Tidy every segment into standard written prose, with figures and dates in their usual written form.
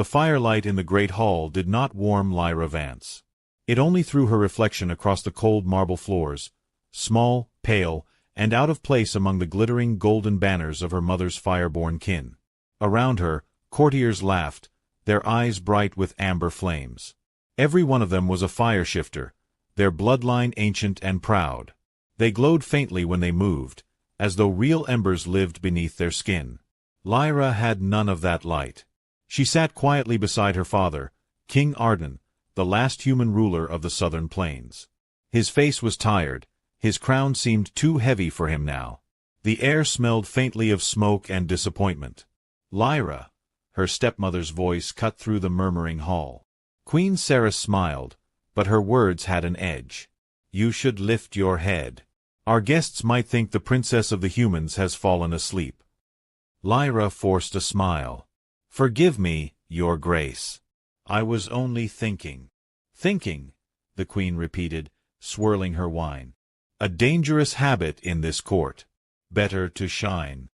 The firelight in the great hall did not warm Lyra Vance. It only threw her reflection across the cold marble floors, small, pale, and out of place among the glittering golden banners of her mother's fire-born kin. Around her, courtiers laughed, their eyes bright with amber flames. Every one of them was a fire-shifter, their bloodline ancient and proud. They glowed faintly when they moved, as though real embers lived beneath their skin. Lyra had none of that light. She sat quietly beside her father, King Arden, the last human ruler of the southern plains. His face was tired, his crown seemed too heavy for him now. The air smelled faintly of smoke and disappointment. Lyra, her stepmother's voice cut through the murmuring hall. Queen Ceres smiled, but her words had an edge. You should lift your head. Our guests might think the princess of the humans has fallen asleep. Lyra forced a smile. Forgive me, your grace. I was only thinking. Thinking, the queen repeated, swirling her wine. A dangerous habit in this court. Better to shine.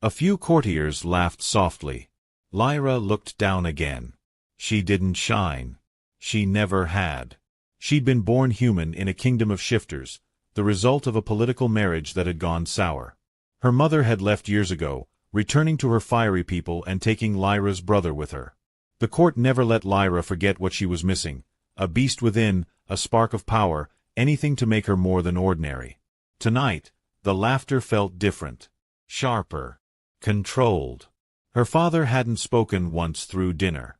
A few courtiers laughed softly. Lyra looked down again. She didn't shine. She never had. She'd been born human in a kingdom of shifters, the result of a political marriage that had gone sour. Her mother had left years ago, returning to her fiery people and taking Lyra's brother with her. The court never let Lyra forget what she was missing, a beast within, a spark of power, anything to make her more than ordinary. Tonight, the laughter felt different, sharper, controlled. Her father hadn't spoken once through dinner.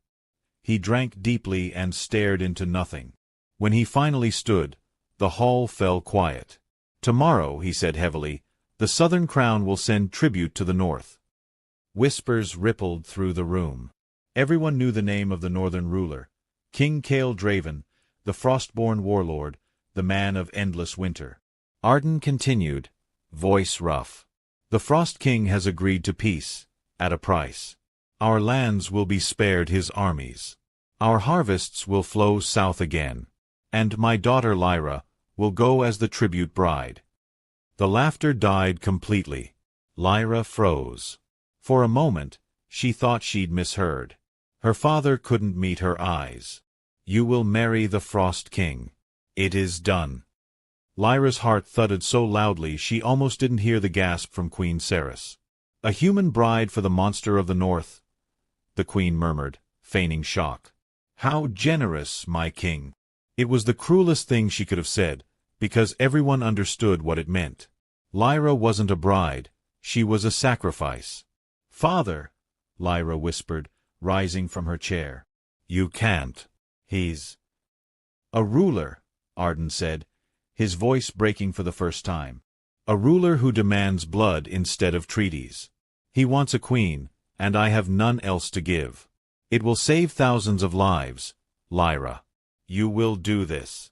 He drank deeply and stared into nothing. When he finally stood, the hall fell quiet. Tomorrow, he said heavily, the Southern Crown will send tribute to the North. Whispers rippled through the room. Everyone knew the name of the Northern ruler, King Cale Draven, the frost-born warlord, the man of endless winter. Arden continued, voice rough. The Frost King has agreed to peace, at a price. Our lands will be spared his armies. Our harvests will flow south again. And my daughter Lyra will go as the tribute bride. The laughter died completely. Lyra froze. For a moment, she thought she'd misheard. Her father couldn't meet her eyes. You will marry the Frost King. It is done. Lyra's heart thudded so loudly she almost didn't hear the gasp from Queen Ceres. A human bride for the monster of the North, the queen murmured, feigning shock. How generous, my king. It was the cruelest thing she could have said, because everyone understood what it meant. Lyra wasn't a bride, she was a sacrifice. Father, Lyra whispered, rising from her chair. You can't. He's a ruler, Arden said, his voice breaking for the first time. A ruler who demands blood instead of treaties. He wants a queen, and I have none else to give. It will save thousands of lives, Lyra. You will do this.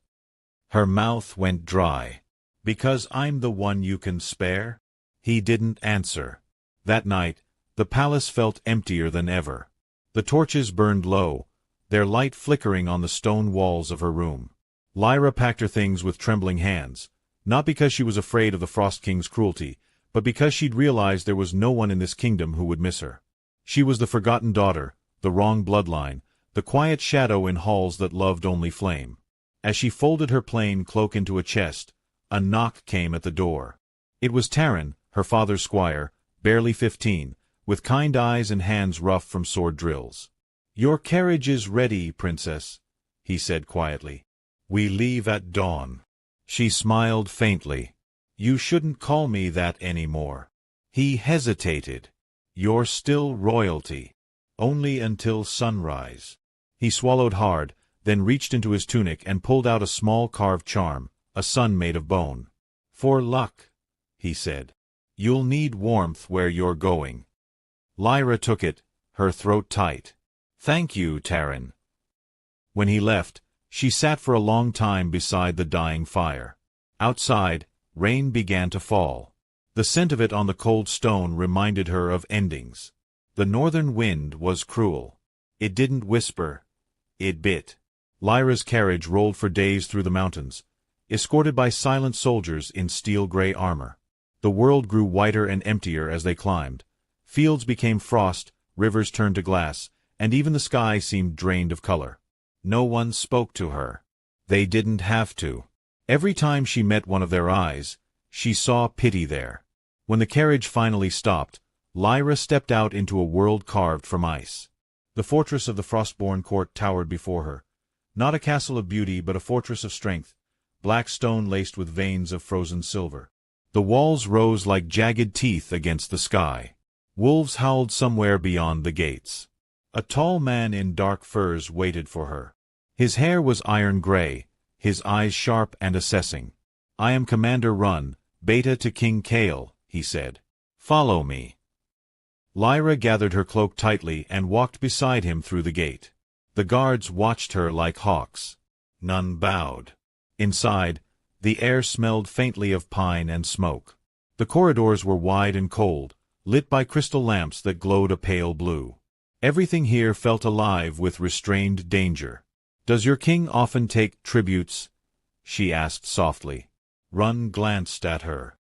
Her mouth went dry. Because I'm the one you can spare? He didn't answer. That night, the palace felt emptier than ever. The torches burned low, their light flickering on the stone walls of her room. Lyra packed her things with trembling hands, not because she was afraid of the Frost King's cruelty, but because she'd realized there was no one in this kingdom who would miss her. She was the forgotten daughter, the wrong bloodline, the quiet shadow in halls that loved only flame. As she folded her plain cloak into a chest, a knock came at the door. It was Taran, her father's squire, barely 15, with kind eyes and hands rough from sword drills. Your carriage is ready, princess, he said quietly. We leave at dawn. She smiled faintly. You shouldn't call me that anymore. He hesitated. You're still royalty. Only until sunrise. He swallowed hard, then reached into his tunic and pulled out a small carved charm, a sun made of bone. For luck, he said. You'll need warmth where you're going. Lyra took it, her throat tight. Thank you, Taran. When he left, she sat for a long time beside the dying fire. Outside, rain began to fall. The scent of it on the cold stone reminded her of endings. The northern wind was cruel. It didn't whisper. It bit. Lyra's carriage rolled for days through the mountains, escorted by silent soldiers in steel-gray armor. The world grew whiter and emptier as they climbed. Fields became frost, rivers turned to glass, and even the sky seemed drained of color. No one spoke to her. They didn't have to. Every time she met one of their eyes, she saw pity there. When the carriage finally stopped, Lyra stepped out into a world carved from ice. The fortress of the Frostborn court towered before her. Not a castle of beauty, but a fortress of strength, black stone laced with veins of frozen silver. The walls rose like jagged teeth against the sky. Wolves howled somewhere beyond the gates. A tall man in dark furs waited for her. His hair was iron gray, his eyes sharp and assessing. "I am Commander Run, Beta to King Kale," he said. "Follow me." Lyra gathered her cloak tightly and walked beside him through the gate. The guards watched her like hawks. None bowed. Inside, the air smelled faintly of pine and smoke. The corridors were wide and cold, lit by crystal lamps that glowed a pale blue. Everything here felt alive with restrained danger. "Does your king often take tributes?" she asked softly. Run glanced at her.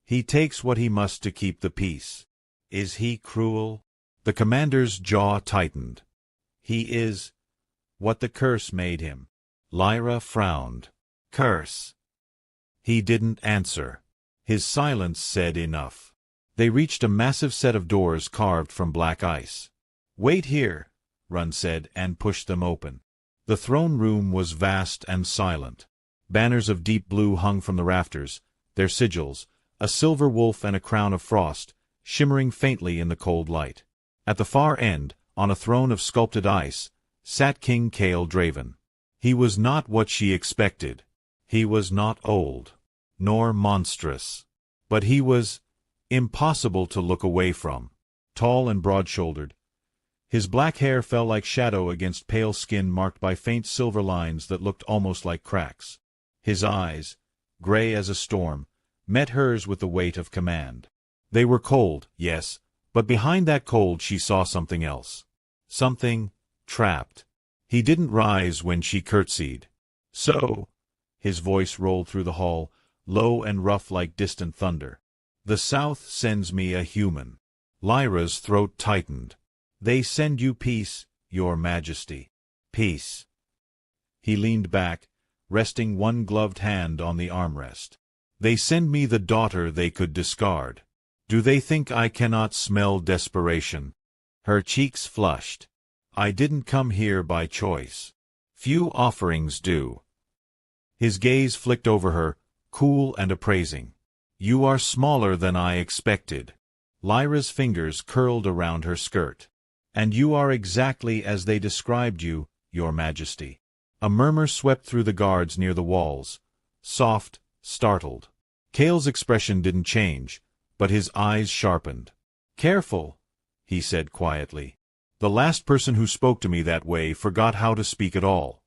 "He takes what he must to keep the peace." "Is he cruel?" The commander's jaw tightened. "He is what the curse made him." Lyra frowned. "Curse?" He didn't answer. His silence said enough. They reached a massive set of doors carved from black ice. "Wait here," Run said, and pushed them open. The throne room was vast and silent. Banners of deep blue hung from the rafters, their sigils, a silver wolf and a crown of frost, shimmering faintly in the cold light. At the far end, on a throne of sculpted ice, sat King Kale Draven. He was not what she expected. He was not old, nor monstrous. But he was impossible to look away from. Tall and broad-shouldered, his black hair fell like shadow against pale skin marked by faint silver lines that looked almost like cracks. His eyes, gray as a storm, met hers with the weight of command. They were cold, yes, but behind that cold she saw something else. Something trapped. He didn't rise when she curtsied. "So," his voice rolled through the hall, low and rough like distant thunder. "The South sends me a human." Lyra's throat tightened. "They send you peace, your majesty." "Peace." He leaned back, resting one gloved hand on the armrest. "They send me the daughter they could discard. Do they think I cannot smell desperation?" Her cheeks flushed. "I didn't come here by choice. Few offerings do." His gaze flicked over her, cool and appraising. "You are smaller than I expected." Lyra's fingers curled around her skirt. "And you are exactly as they described you, your majesty." A murmur swept through the guards near the walls, soft, startled. Kale's expression didn't change, but his eyes sharpened. "Careful," he said quietly. "The last person who spoke to me that way forgot how to speak at all."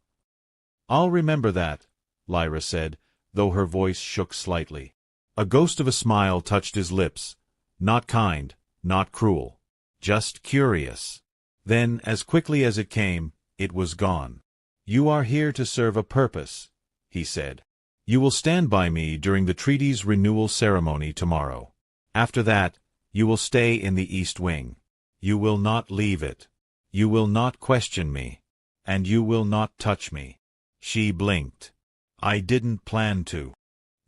"I'll remember that," Lyra said, though her voice shook slightly. A ghost of a smile touched his lips, not kind, not cruel, just curious. Then, as quickly as it came, it was gone. "You are here to serve a purpose," he said. "You will stand by me during the treaty's renewal ceremony tomorrow. After that, you will stay in the East Wing. You will not leave it. You will not question me. And you will not touch me." She blinked. "I didn't plan to."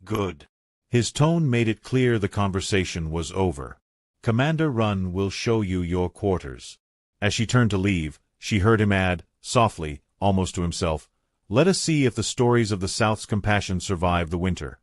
"Good." His tone made it clear the conversation was over. "Commander Run will show you your quarters." As she turned to leave, she heard him add, softly, almost to himself, "Let us see if the stories of the South's compassion survive the winter."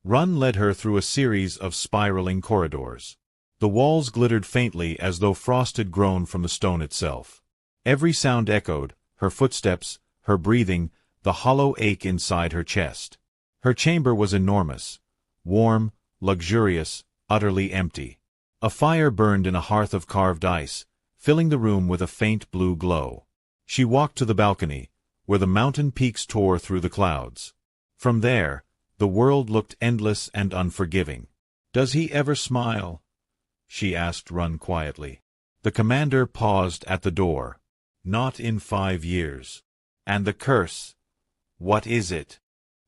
Run led her through a series of spiraling corridors. The walls glittered faintly as though frost had grown from the stone itself. Every sound echoed, her footsteps, her breathing, the hollow ache inside her chest. Her chamber was enormous, warm, luxurious, utterly empty. A fire burned in a hearth of carved ice, filling the room with a faint blue glow. She walked to the balcony, where the mountain peaks tore through the clouds. From there, the world looked endless and unforgiving. "Does he ever smile?" she asked Run quietly. The commander paused at the door. "Not in 5 years." "And the curse? What is it?"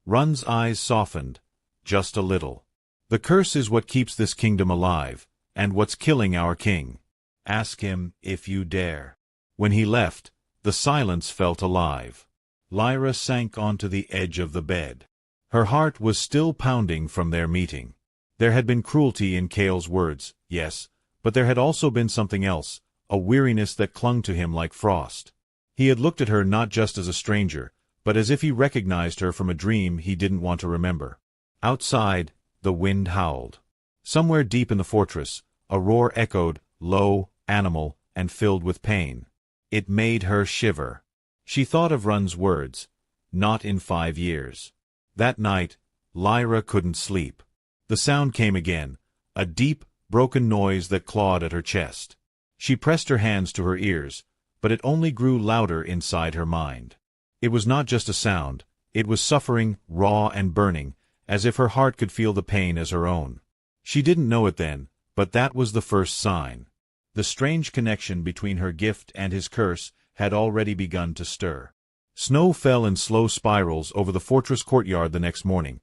Run's eyes softened, just a little. "The curse is what keeps this kingdom alive, and what's killing our king. Ask him if you dare." When he left, the silence felt alive. Lyra sank onto the edge of the bed. Her heart was still pounding from their meeting. There had been cruelty in Cale's words, yes, but there had also been something else, a weariness that clung to him like frost. He had looked at her not just as a stranger, but as if he recognized her from a dream he didn't want to remember. Outside, the wind howled. Somewhere deep in the fortress, a roar echoed, low, animal, and filled with pain. It made her shiver. She thought of Run's words, "Not in 5 years." That night, Lyra couldn't sleep. The sound came again, a deep, broken noise that clawed at her chest. She pressed her hands to her ears, but it only grew louder inside her mind. It was not just a sound, it was suffering, raw and burning, as if her heart could feel the pain as her own. She didn't know it then, but that was the first sign. The strange connection between her gift and his curse had already begun to stir. Snow fell in slow spirals over the fortress courtyard the next morning,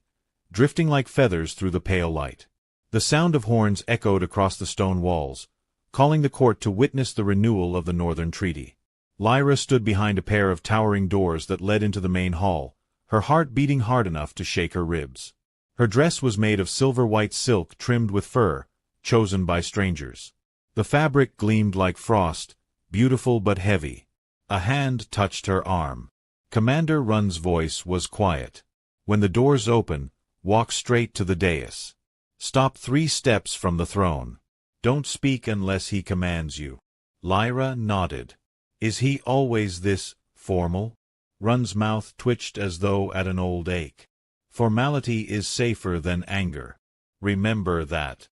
drifting like feathers through the pale light. The sound of horns echoed across the stone walls, calling the court to witness the renewal of the Northern Treaty. Lyra stood behind a pair of towering doors that led into the main hall, her heart beating hard enough to shake her ribs. Her dress was made of silver-white silk trimmed with fur, chosen by strangers. The fabric gleamed like frost, beautiful but heavy. A hand touched her arm. Commander Run's voice was quiet. "When the doors open, walk straight to the dais. Stop 3 steps from the throne. Don't speak unless he commands you." Lyra nodded. "Is he always this formal?" Run's mouth twitched as though at an old ache. "Formality is safer than anger. Remember that."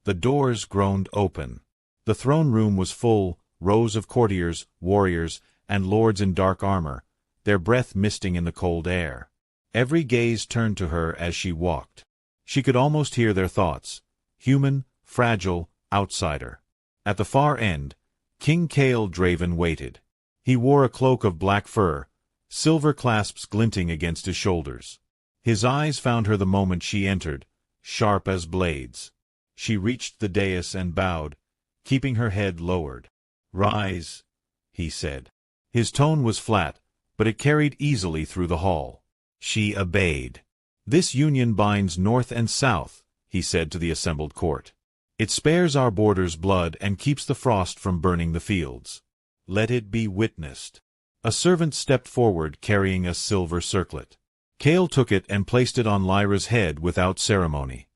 The doors groaned open. The throne room was full, rows of courtiers, warriors, and lords in dark armor, their breath misting in the cold air. Every gaze turned to her as she walked. She could almost hear their thoughts. Human, fragile, outsider. At the far end, King Cale Draven waited. He wore a cloak of black fur, silver clasps glinting against his shoulders. His eyes found her the moment she entered, sharp as blades. She reached the dais and bowed, keeping her head lowered. "Rise," he said. His tone was flat, but it carried easily through the hall. She obeyed. "This union binds North and South," he said to the assembled court. "It spares our borders blood and keeps the frost from burning the fields. Let it be witnessed." A servant stepped forward carrying a silver circlet. Cale took it and placed it on Lyra's head without ceremony.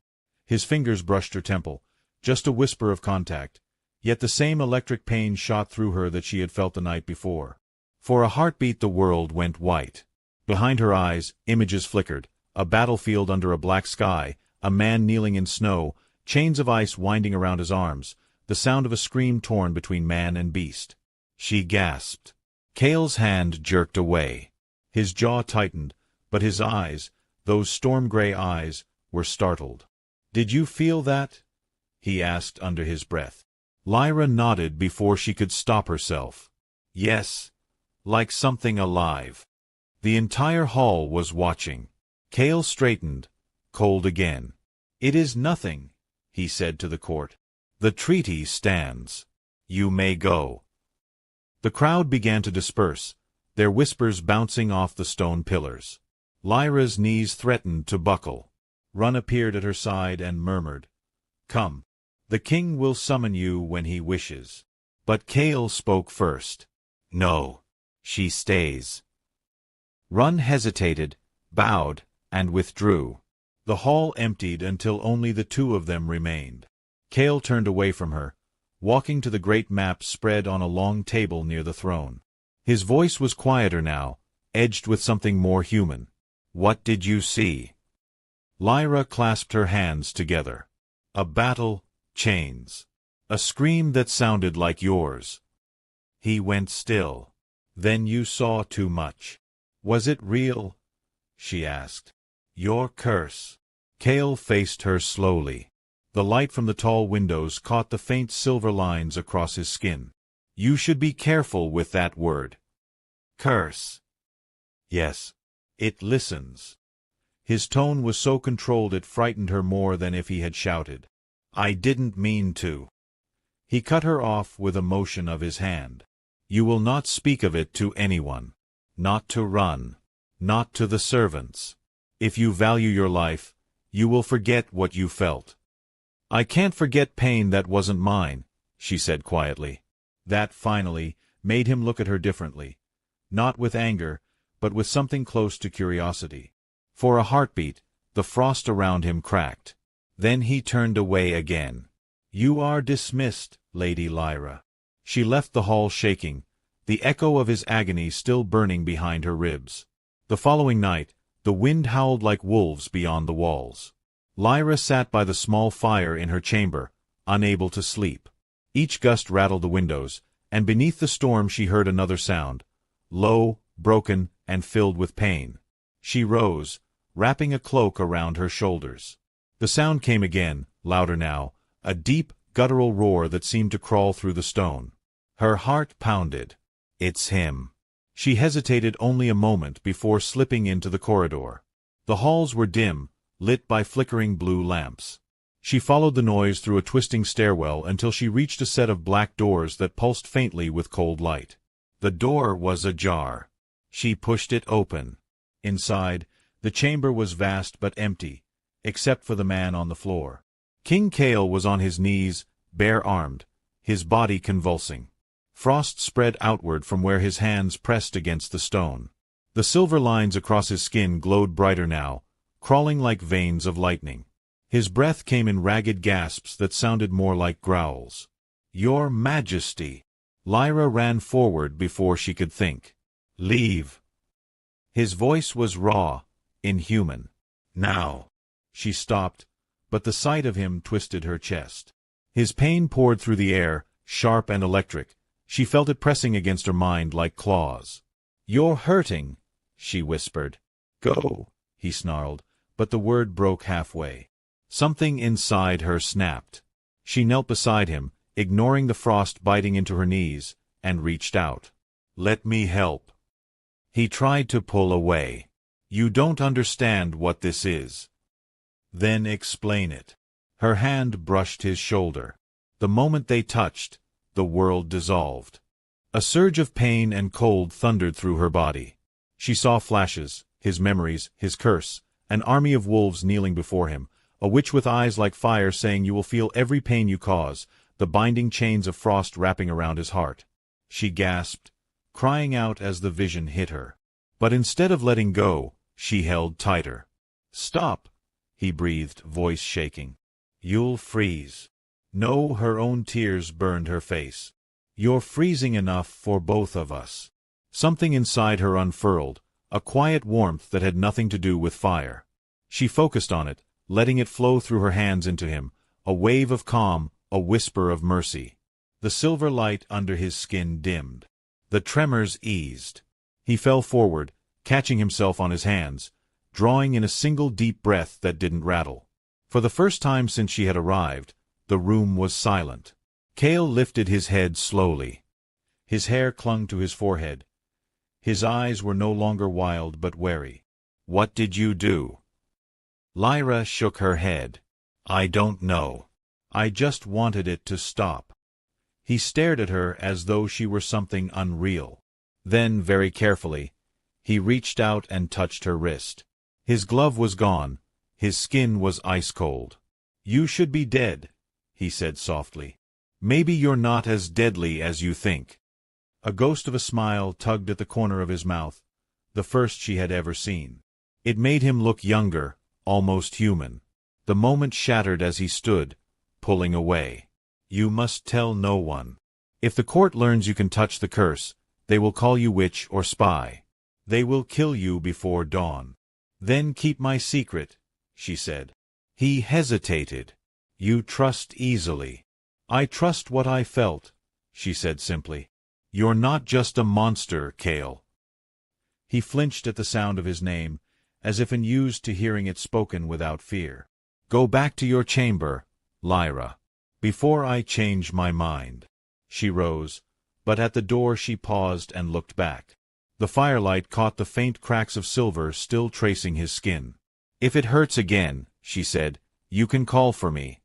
His fingers brushed her temple, just a whisper of contact, yet the same electric pain shot through her that she had felt the night before. For a heartbeat the world went white. Behind her eyes, images flickered, a battlefield under a black sky, a man kneeling in snow, chains of ice winding around his arms, the sound of a scream torn between man and beast. She gasped. Cale's hand jerked away. His jaw tightened, but his eyes, those storm-gray eyes, were startled. "Did you feel that?" he asked under his breath. Lyra nodded before she could stop herself. "Yes, like something alive." The entire hall was watching. Cale straightened, cold again. "It is nothing," he said to the court. "The treaty stands. You may go." The crowd began to disperse, their whispers bouncing off the stone pillars. Lyra's knees threatened to buckle. Run appeared at her side and murmured, "Come. The king will summon you when he wishes." But Cale spoke first. "No, she stays." Run hesitated, bowed, and withdrew. The hall emptied until only the two of them remained. Cale turned away from her, walking to the great map spread on a long table near the throne. His voice was quieter now, edged with something more human. "What did you see?" Lyra clasped her hands together. "A battle, chains. A scream that sounded like yours." He went still. "Then you saw too much. Was it real?" she asked. "Your curse." Cale faced her slowly. The light from the tall windows caught the faint silver lines across his skin. "You should be careful with that word. Curse." "Yes. It listens." His tone was so controlled it frightened her more than if he had shouted. "I didn't mean to." He cut her off with a motion of his hand. You will not speak of it to anyone. Not to Run. Not to the servants. If you value your life, you will forget what you felt. I can't forget pain that wasn't mine, she said quietly. That, finally, made him look at her differently. Not with anger, but with something close to curiosity. For a heartbeat, the frost around him cracked. Then he turned away again. You are dismissed, Lady Lyra. She left the hall shaking, the echo of his agony still burning behind her ribs. The following night, the wind howled like wolves beyond the walls. Lyra sat by the small fire in her chamber, unable to sleep. Each gust rattled the windows, and beneath the storm she heard another sound, low, broken, and filled with pain. She rose, wrapping a cloak around her shoulders. The sound came again, louder now, a deep, guttural roar that seemed to crawl through the stone. Her heart pounded. It's him. She hesitated only a moment before slipping into the corridor. The halls were dim, lit by flickering blue lamps. She followed the noise through a twisting stairwell until she reached a set of black doors that pulsed faintly with cold light. The door was ajar. She pushed it open. Inside, the chamber was vast but empty, except for the man on the floor. King Kale was on his knees, bare-armed, his body convulsing. Frost spread outward from where his hands pressed against the stone. The silver lines across his skin glowed brighter now, crawling like veins of lightning. His breath came in ragged gasps that sounded more like growls. Your Majesty! Lyra ran forward before she could think. Leave! His voice was raw, inhuman. Now! She stopped, but the sight of him twisted her chest. His pain poured through the air, sharp and electric. She felt it pressing against her mind like claws. You're hurting, she whispered. Go, he snarled, but the word broke halfway. Something inside her snapped. She knelt beside him, ignoring the frost biting into her knees, and reached out. Let me help. He tried to pull away. You don't understand what this is. Then explain it. Her hand brushed his shoulder. The moment they touched, the world dissolved. A surge of pain and cold thundered through her body. She saw flashes, his memories, his curse, an army of wolves kneeling before him, a witch with eyes like fire saying you will feel every pain you cause, the binding chains of frost wrapping around his heart. She gasped, crying out as the vision hit her. But instead of letting go, she held tighter. Stop, he breathed, voice shaking. You'll freeze. No, her own tears burned her face. You're freezing enough for both of us. Something inside her unfurled, a quiet warmth that had nothing to do with fire. She focused on it, letting it flow through her hands into him, a wave of calm, a whisper of mercy. The silver light under his skin dimmed. The tremors eased. He fell forward, catching himself on his hands, drawing in a single deep breath that didn't rattle. For the first time since she had arrived, the room was silent. Kale lifted his head slowly. His hair clung to his forehead. His eyes were no longer wild but wary. What did you do? Lyra shook her head. I don't know. I just wanted it to stop. He stared at her as though she were something unreal. Then, very carefully, he reached out and touched her wrist. His glove was gone. His skin was ice-cold. You should be dead, he said softly. Maybe you're not as deadly as you think. A ghost of a smile tugged at the corner of his mouth, the first she had ever seen. It made him look younger, almost human. The moment shattered as he stood, pulling away. You must tell no one. If the court learns you can touch the curse, they will call you witch or spy. They will kill you before dawn. Then keep my secret, she said. He hesitated. You trust easily. I trust what I felt, she said simply. You're not just a monster, Kale. He flinched at the sound of his name, as if unused to hearing it spoken without fear. Go back to your chamber, Lyra. Before I change my mind. She rose, but at the door she paused and looked back. The firelight caught the faint cracks of silver still tracing his skin. If it hurts again, she said, you can call for me.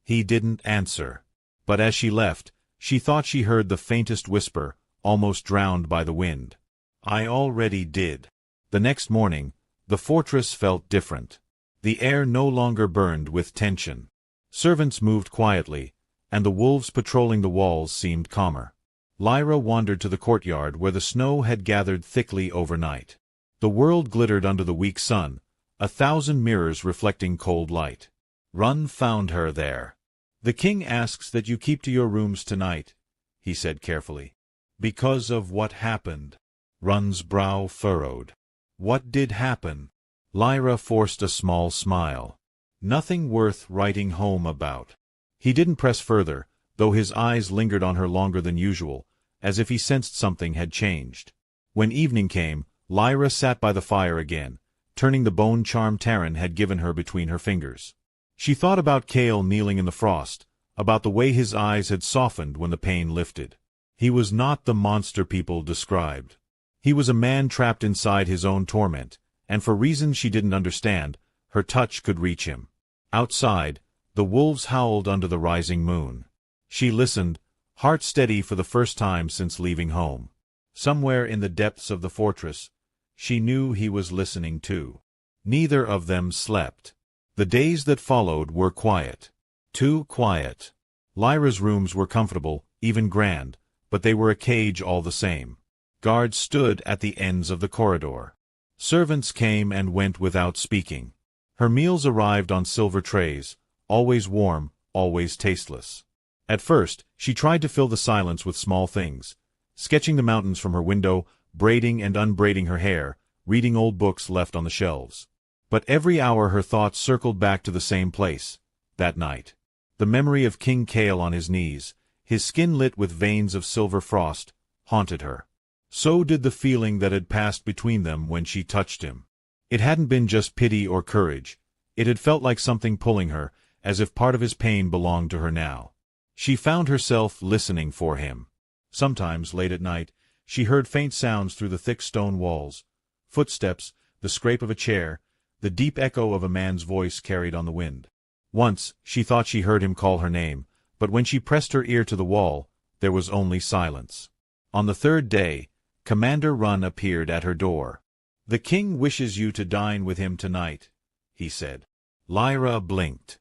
He didn't answer. But as she left, she thought she heard the faintest whisper, almost drowned by the wind. I already did. The next morning, the fortress felt different. The air no longer burned with tension. Servants moved quietly, and the wolves patrolling the walls seemed calmer. Lyra wandered to the courtyard where the snow had gathered thickly overnight. The world glittered under the weak sun, 1,000 mirrors reflecting cold light. Run found her there. "The king asks that you keep to your rooms tonight," he said carefully. "Because of what happened." Run's brow furrowed. "What did happen?" Lyra forced a small smile. "Nothing worth writing home about." He didn't press further, though his eyes lingered on her longer than usual, as if he sensed something had changed. When evening came, Lyra sat by the fire again, turning the bone charm Taryn had given her between her fingers. She thought about Cale kneeling in the frost, about the way his eyes had softened when the pain lifted. He was not the monster people described. He was a man trapped inside his own torment, and for reasons she didn't understand, her touch could reach him. Outside, the wolves howled under the rising moon. She listened, heart steady for the first time since leaving home. Somewhere in the depths of the fortress, she knew he was listening too. Neither of them slept. The days that followed were quiet. Too quiet. Lyra's rooms were comfortable, even grand, but they were a cage all the same. Guards stood at the ends of the corridor. Servants came and went without speaking. Her meals arrived on silver trays, always warm, always tasteless. At first, she tried to fill the silence with small things, sketching the mountains from her window, braiding and unbraiding her hair, reading old books left on the shelves. But every hour her thoughts circled back to the same place, that night. The memory of King Cale on his knees, his skin lit with veins of silver frost, haunted her. So did the feeling that had passed between them when she touched him. It hadn't been just pity or courage. It had felt like something pulling her, as if part of his pain belonged to her now. She found herself listening for him. Sometimes, late at night, she heard faint sounds through the thick stone walls, footsteps, the scrape of a chair, the deep echo of a man's voice carried on the wind. Once, she thought she heard him call her name, but when she pressed her ear to the wall, there was only silence. On the third day, Commander Run appeared at her door. "The king wishes you to dine with him tonight," he said. Lyra blinked.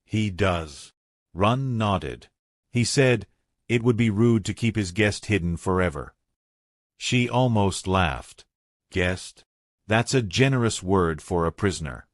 "He does." Run nodded. He said it would be rude to keep his guest hidden forever. She almost laughed. "Guest? That's a generous word for a prisoner."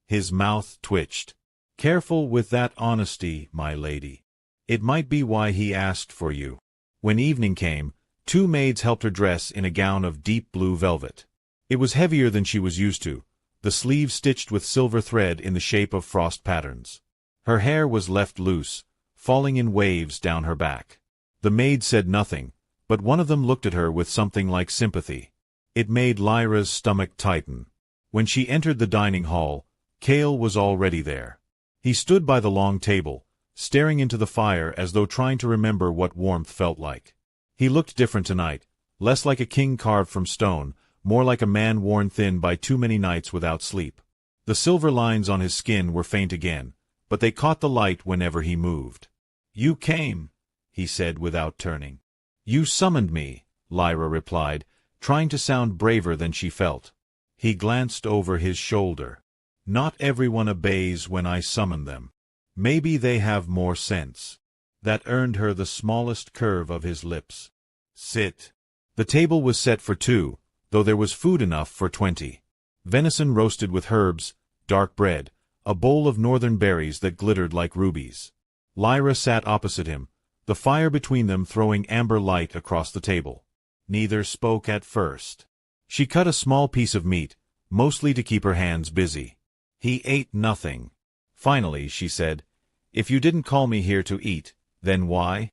His mouth twitched. "Careful with that honesty, my lady. It might be why he asked for you." When evening came, 2 maids helped her dress in a gown of deep blue velvet. It was heavier than she was used to, the sleeves stitched with silver thread in the shape of frost patterns. Her hair was left loose, falling in waves down her back. The maids said nothing, but one of them looked at her with something like sympathy. It made Lyra's stomach tighten. When she entered the dining hall, Cale was already there. He stood by the long table, staring into the fire as though trying to remember what warmth felt like. He looked different tonight, less like a king carved from stone, more like a man worn thin by too many nights without sleep. The silver lines on his skin were faint again, but they caught the light whenever he moved. "You came," he said without turning. "You summoned me," Lyra replied, trying to sound braver than she felt. He glanced over his shoulder. "Not everyone obeys when I summon them. Maybe they have more sense." That earned her the smallest curve of his lips. "Sit." The table was set for 2, though there was food enough for 20. Venison roasted with herbs, dark bread, a bowl of northern berries that glittered like rubies. Lyra sat opposite him, the fire between them throwing amber light across the table. Neither spoke at first. She cut a small piece of meat, mostly to keep her hands busy. He ate nothing. Finally, she said, "If you didn't call me here to eat, then why?"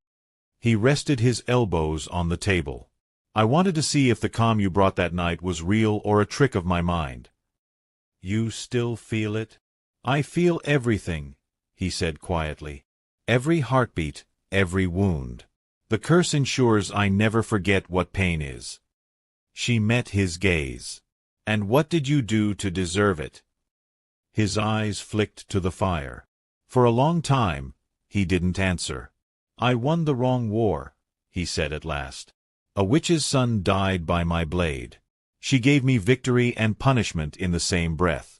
He rested his elbows on the table. "I wanted to see if the calm you brought that night was real or a trick of my mind." "You still feel it?" "I feel everything," he said quietly. "Every heartbeat, every wound. The curse ensures I never forget what pain is." She met his gaze. "And what did you do to deserve it?" His eyes flicked to the fire. For a long time, he didn't answer. "I won the wrong war," he said at last. A witch's son died by my blade. She gave me victory and punishment in the same breath.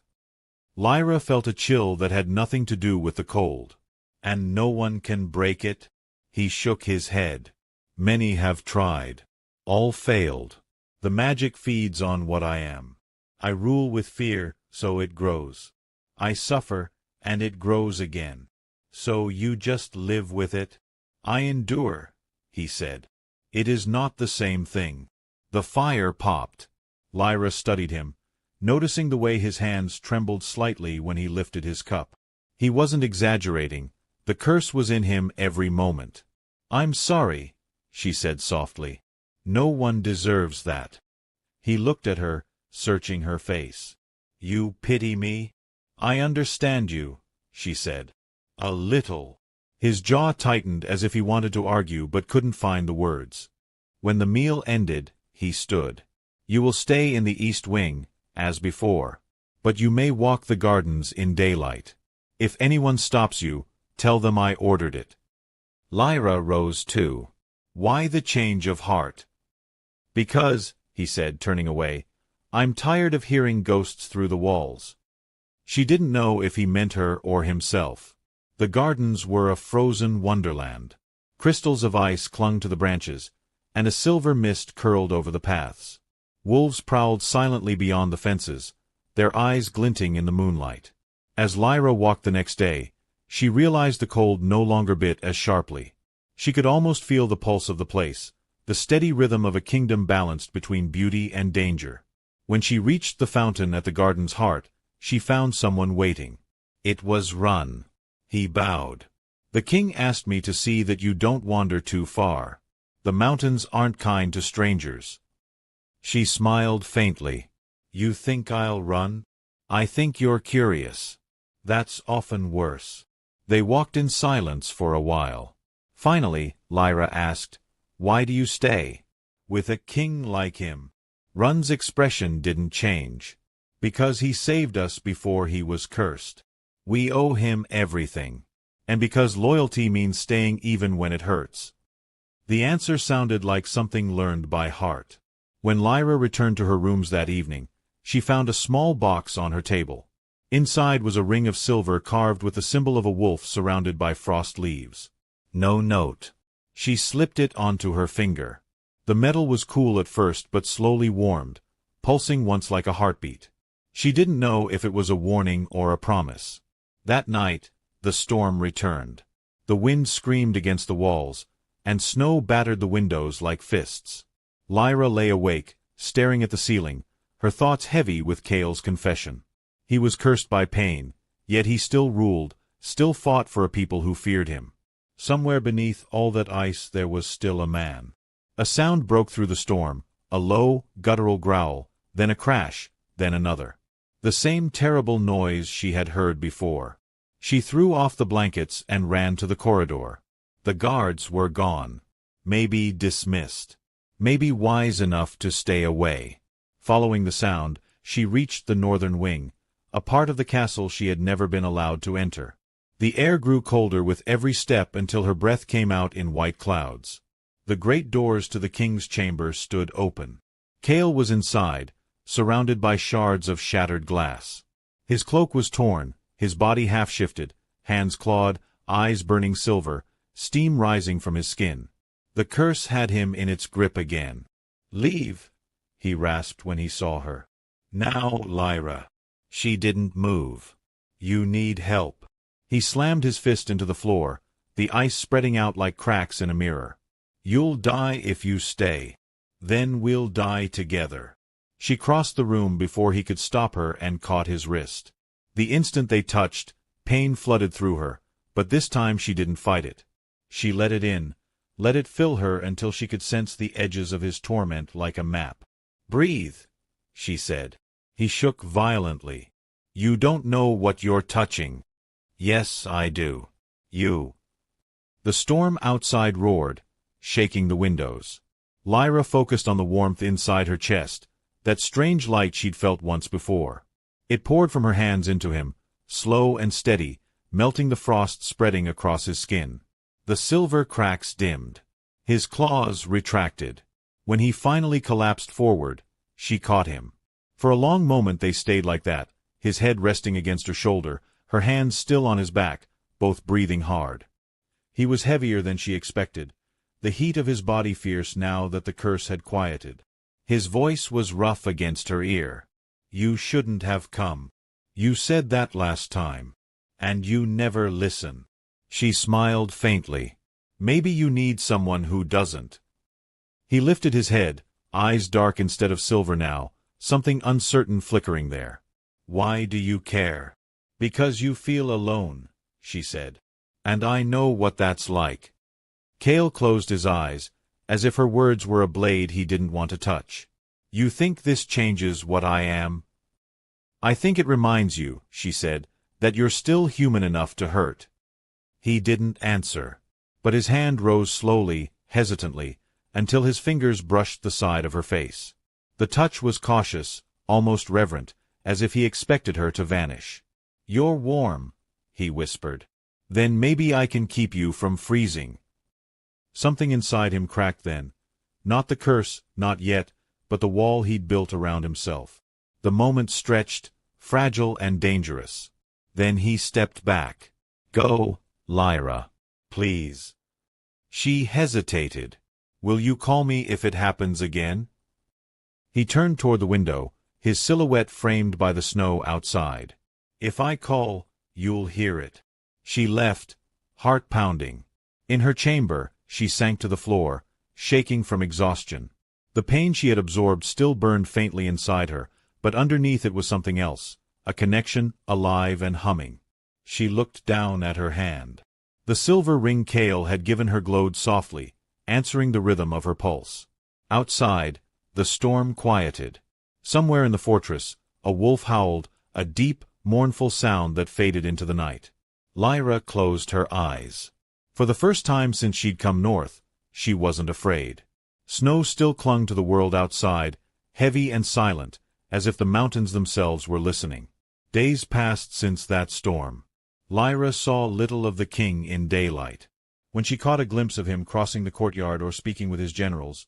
Lyra felt a chill that had nothing to do with the cold. And no one can break it? He shook his head. Many have tried. All failed. The magic feeds on what I am. I rule with fear, so it grows. I suffer, and it grows again. So you just live with it? I endure, he said. It is not the same thing. The fire popped. Lyra studied him, noticing the way his hands trembled slightly when he lifted his cup. He wasn't exaggerating. The curse was in him every moment. I'm sorry, she said softly. No one deserves that. He looked at her, searching her face. You pity me? I understand you, she said. A little. His jaw tightened as if he wanted to argue but couldn't find the words. When the meal ended, he stood. You will stay in the East Wing, as before. But you may walk the gardens in daylight. If anyone stops you, tell them I ordered it. Lyra rose too. Why the change of heart? Because, he said, turning away, I'm tired of hearing ghosts through the walls. She didn't know if he meant her or himself. The gardens were a frozen wonderland. Crystals of ice clung to the branches, and a silver mist curled over the paths. Wolves prowled silently beyond the fences, their eyes glinting in the moonlight. As Lyra walked the next day, she realized the cold no longer bit as sharply. She could almost feel the pulse of the place, the steady rhythm of a kingdom balanced between beauty and danger. When she reached the fountain at the garden's heart, she found someone waiting. It was Run. He bowed. The king asked me to see that you don't wander too far. The mountains aren't kind to strangers. She smiled faintly. You think I'll run? I think you're curious. That's often worse. They walked in silence for a while. Finally, Lyra asked, Why do you stay? With a king like him. Run's expression didn't change. Because he saved us before he was cursed. We owe him everything. And because loyalty means staying even when it hurts. The answer sounded like something learned by heart. When Lyra returned to her rooms that evening, she found a small box on her table. Inside was a ring of silver carved with the symbol of a wolf surrounded by frost leaves. No note. She slipped it onto her finger. The metal was cool at first but slowly warmed, pulsing once like a heartbeat. She didn't know if it was a warning or a promise. That night, the storm returned. The wind screamed against the walls, and snow battered the windows like fists. Lyra lay awake, staring at the ceiling, her thoughts heavy with Cale's confession. He was cursed by pain, yet he still ruled, still fought for a people who feared him. Somewhere beneath all that ice there was still a man. A sound broke through the storm, a low, guttural growl, then a crash, then another. The same terrible noise she had heard before. She threw off the blankets and ran to the corridor. The guards were gone. Maybe dismissed. Maybe wise enough to stay away. Following the sound, she reached the northern wing, a part of the castle she had never been allowed to enter. The air grew colder with every step until her breath came out in white clouds. The great doors to the king's chamber stood open. Cale was inside, surrounded by shards of shattered glass. His cloak was torn, his body half-shifted, hands clawed, eyes burning silver, steam rising from his skin. The curse had him in its grip again. "Leave," he rasped when he saw her. "Now, Lyra." She didn't move. "You need help." He slammed his fist into the floor, the ice spreading out like cracks in a mirror. "You'll die if you stay. Then we'll die together." She crossed the room before he could stop her and caught his wrist. The instant they touched, pain flooded through her, but this time she didn't fight it. She let it in, let it fill her until she could sense the edges of his torment like a map. "Breathe," she said. He shook violently. "You don't know what you're touching." "Yes, I do. You." The storm outside roared, shaking the windows. Lyra focused on the warmth inside her chest, that strange light she'd felt once before. It poured from her hands into him, slow and steady, melting the frost spreading across his skin. The silver cracks dimmed. His claws retracted. When he finally collapsed forward, she caught him. For a long moment they stayed like that, his head resting against her shoulder, her hands still on his back, both breathing hard. He was heavier than she expected, the heat of his body fierce now that the curse had quieted. His voice was rough against her ear. "You shouldn't have come. You said that last time. And you never listen." She smiled faintly. "Maybe you need someone who doesn't." He lifted his head, eyes dark instead of silver now, something uncertain flickering there. "Why do you care?" "Because you feel alone," she said. "And I know what that's like." Cale closed his eyes, as if her words were a blade he didn't want to touch. "You think this changes what I am?" "I think it reminds you," she said, "that you're still human enough to hurt." He didn't answer, but his hand rose slowly, hesitantly, until his fingers brushed the side of her face. The touch was cautious, almost reverent, as if he expected her to vanish. "You're warm," he whispered. "Then maybe I can keep you from freezing." Something inside him cracked then. Not the curse, not yet, but the wall he'd built around himself. The moment stretched, fragile and dangerous. Then he stepped back. "Go, Lyra. Please." She hesitated. "Will you call me if it happens again?" He turned toward the window, his silhouette framed by the snow outside. "If I call, you'll hear it." She left, heart pounding. In her chamber, she sank to the floor, shaking from exhaustion. The pain she had absorbed still burned faintly inside her, but underneath it was something else, a connection, alive and humming. She looked down at her hand. The silver ring Cale had given her glowed softly, answering the rhythm of her pulse. Outside, the storm quieted. Somewhere in the fortress, a wolf howled, a deep, mournful sound that faded into the night. Lyra closed her eyes. For the first time since she'd come north, she wasn't afraid. Snow still clung to the world outside, heavy and silent, as if the mountains themselves were listening. Days passed since that storm. Lyra saw little of the king in daylight. When she caught a glimpse of him crossing the courtyard or speaking with his generals,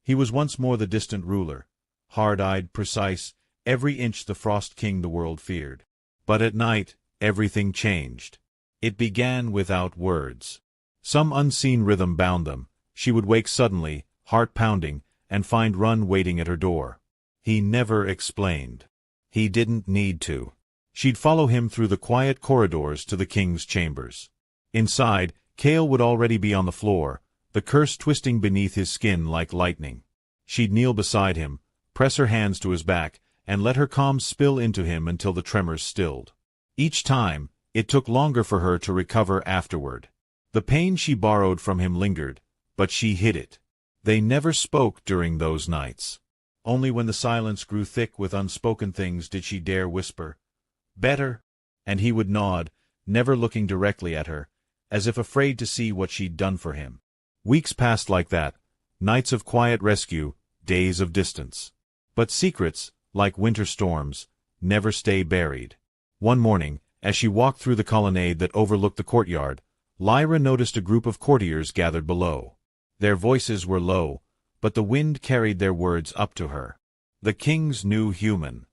he was once more the distant ruler, hard-eyed, precise, every inch the frost king the world feared. But at night, everything changed. It began without words. Some unseen rhythm bound them. She would wake suddenly, heart pounding, and find Run waiting at her door. He never explained. He didn't need to. She'd follow him through the quiet corridors to the king's chambers. Inside, Cale would already be on the floor, the curse twisting beneath his skin like lightning. She'd kneel beside him, press her hands to his back, and let her calm spill into him until the tremors stilled. Each time, it took longer for her to recover afterward. The pain she borrowed from him lingered, but she hid it. They never spoke during those nights. Only when the silence grew thick with unspoken things did she dare whisper, "Better," and he would nod, never looking directly at her, as if afraid to see what she'd done for him. Weeks passed like that, nights of quiet rescue, days of distance. But secrets, like winter storms, never stay buried. One morning, as she walked through the colonnade that overlooked the courtyard, Lyra noticed a group of courtiers gathered below. Their voices were low, but the wind carried their words up to her. "The king's new human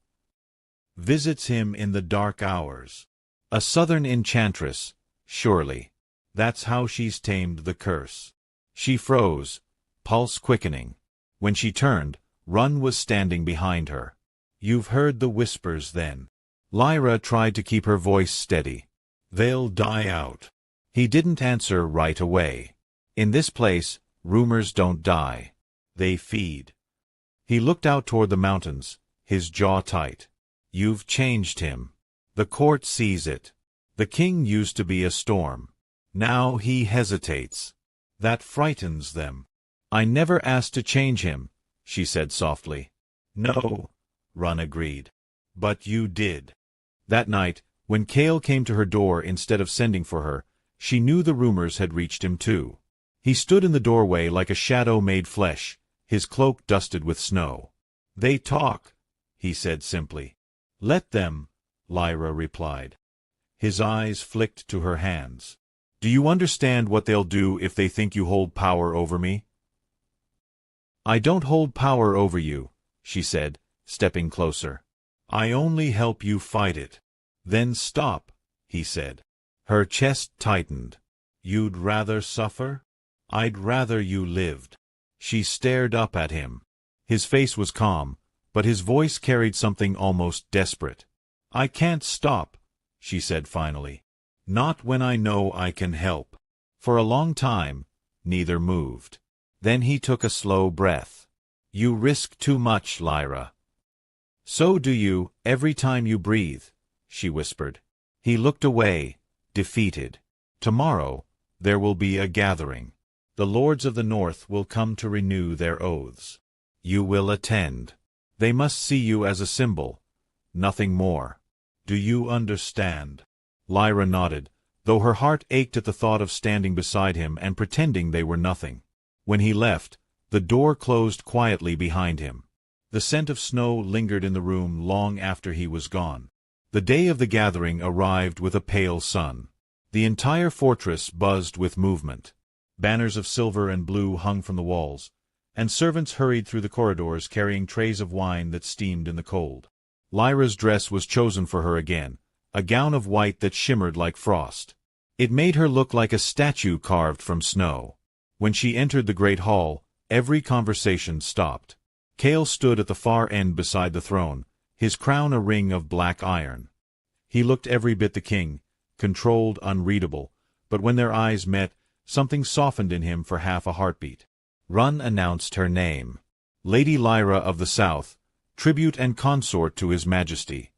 visits him in the dark hours. A southern enchantress, surely. That's how she's tamed the curse." She froze, pulse quickening. When she turned, Run was standing behind her. "You've heard the whispers then." Lyra tried to keep her voice steady. "They'll die out." He didn't answer right away. In this place, rumors don't die. They feed. He looked out toward the mountains, his jaw tight. "You've changed him. The court sees it. The king used to be a storm. Now he hesitates. That frightens them." "I never asked to change him," she said softly. "No," Run agreed. "But you did." That night, when Cale came to her door instead of sending for her, she knew the rumors had reached him too. He stood in the doorway like a shadow made flesh, his cloak dusted with snow. "They talk," he said simply. "Let them," Lyra replied. His eyes flicked to her hands. "Do you understand what they'll do if they think you hold power over me?" I don't hold power over you, she said, stepping closer. I only help you fight it. Then stop, he said. Her chest tightened. You'd rather suffer? I'd rather you lived. She stared up at him. His face was calm, but his voice carried something almost desperate. I can't stop, she said finally. Not when I know I can help. For a long time, neither moved. Then he took a slow breath. You risk too much, Lyra. So do you, every time you breathe, she whispered. He looked away, defeated. Tomorrow, there will be a gathering. The lords of the north will come to renew their oaths. You will attend. They must see you as a symbol, nothing more. Do you understand? Lyra nodded, though her heart ached at the thought of standing beside him and pretending they were nothing. When he left, the door closed quietly behind him. The scent of snow lingered in the room long after he was gone. The day of the gathering arrived with a pale sun. The entire fortress buzzed with movement. Banners of silver and blue hung from the walls, and servants hurried through the corridors carrying trays of wine that steamed in the cold. Lyra's dress was chosen for her again, a gown of white that shimmered like frost. It made her look like a statue carved from snow. When she entered the great hall, every conversation stopped. Cale stood at the far end beside the throne, his crown a ring of black iron. He looked every bit the king, controlled, unreadable, but when their eyes met, something softened in him for half a heartbeat. Run announced her name. Lady Lyra of the South, tribute and consort to His Majesty.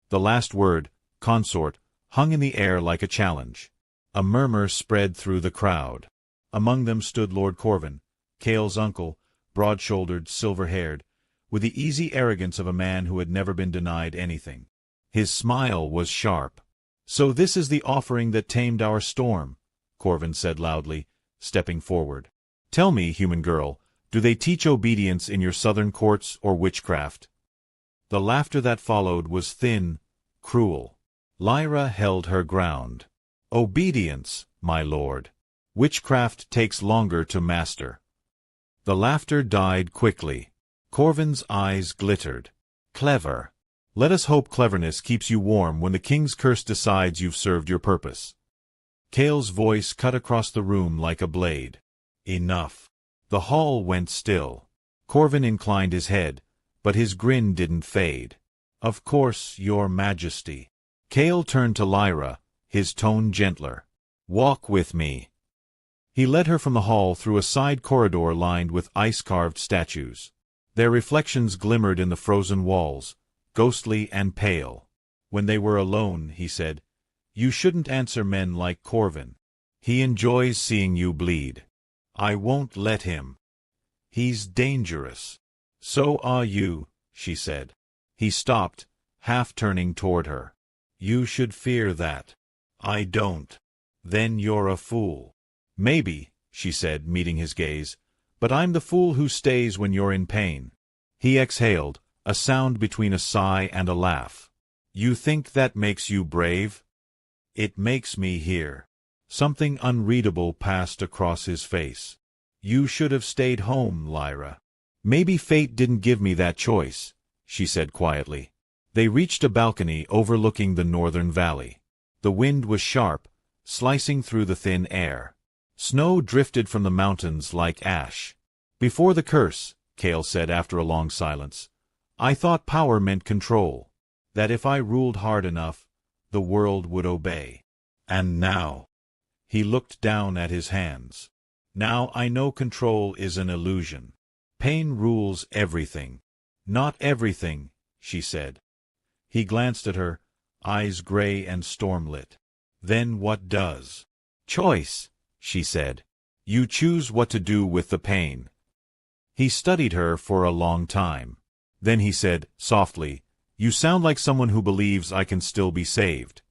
The last word, consort, hung in the air like a challenge. A murmur spread through the crowd. Among them stood Lord Corvin, Cale's uncle, broad-shouldered, silver-haired, with the easy arrogance of a man who had never been denied anything. His smile was sharp. So this is the offering that tamed our storm, Corvin said loudly, stepping forward. Tell me, human girl, do they teach obedience in your southern courts or witchcraft? The laughter that followed was thin, cruel. Lyra held her ground. Obedience, my lord. Witchcraft takes longer to master. The laughter died quickly. Corvin's eyes glittered. Clever. Let us hope cleverness keeps you warm when the king's curse decides you've served your purpose. Cale's voice cut across the room like a blade. Enough. The hall went still. Corvin inclined his head, but his grin didn't fade. Of course, your majesty. Cale turned to Lyra, his tone gentler. Walk with me. He led her from the hall through a side corridor lined with ice-carved statues. Their reflections glimmered in the frozen walls, ghostly and pale. When they were alone, he said, You shouldn't answer men like Corvin. He enjoys seeing you bleed. I won't let him. He's dangerous. So are you, she said. He stopped, half turning toward her. You should fear that. I don't. Then you're a fool. Maybe, she said, meeting his gaze, but I'm the fool who stays when you're in pain. He exhaled, a sound between a sigh and a laugh. You think that makes you brave? It makes me here. Something unreadable passed across his face. You should have stayed home, Lyra. Maybe fate didn't give me that choice, she said quietly. They reached a balcony overlooking the northern valley. The wind was sharp, slicing through the thin air. Snow drifted from the mountains like ash. Before the curse, Cale said after a long silence, I thought power meant control, that if I ruled hard enough, the world would obey. And now... He looked down at his hands. Now I know control is an illusion. Pain rules everything. Not everything, she said. He glanced at her, eyes gray and storm-lit. Then what does? Choice, she said. You choose what to do with the pain. He studied her for a long time. Then he said, softly, You sound like someone who believes I can still be saved.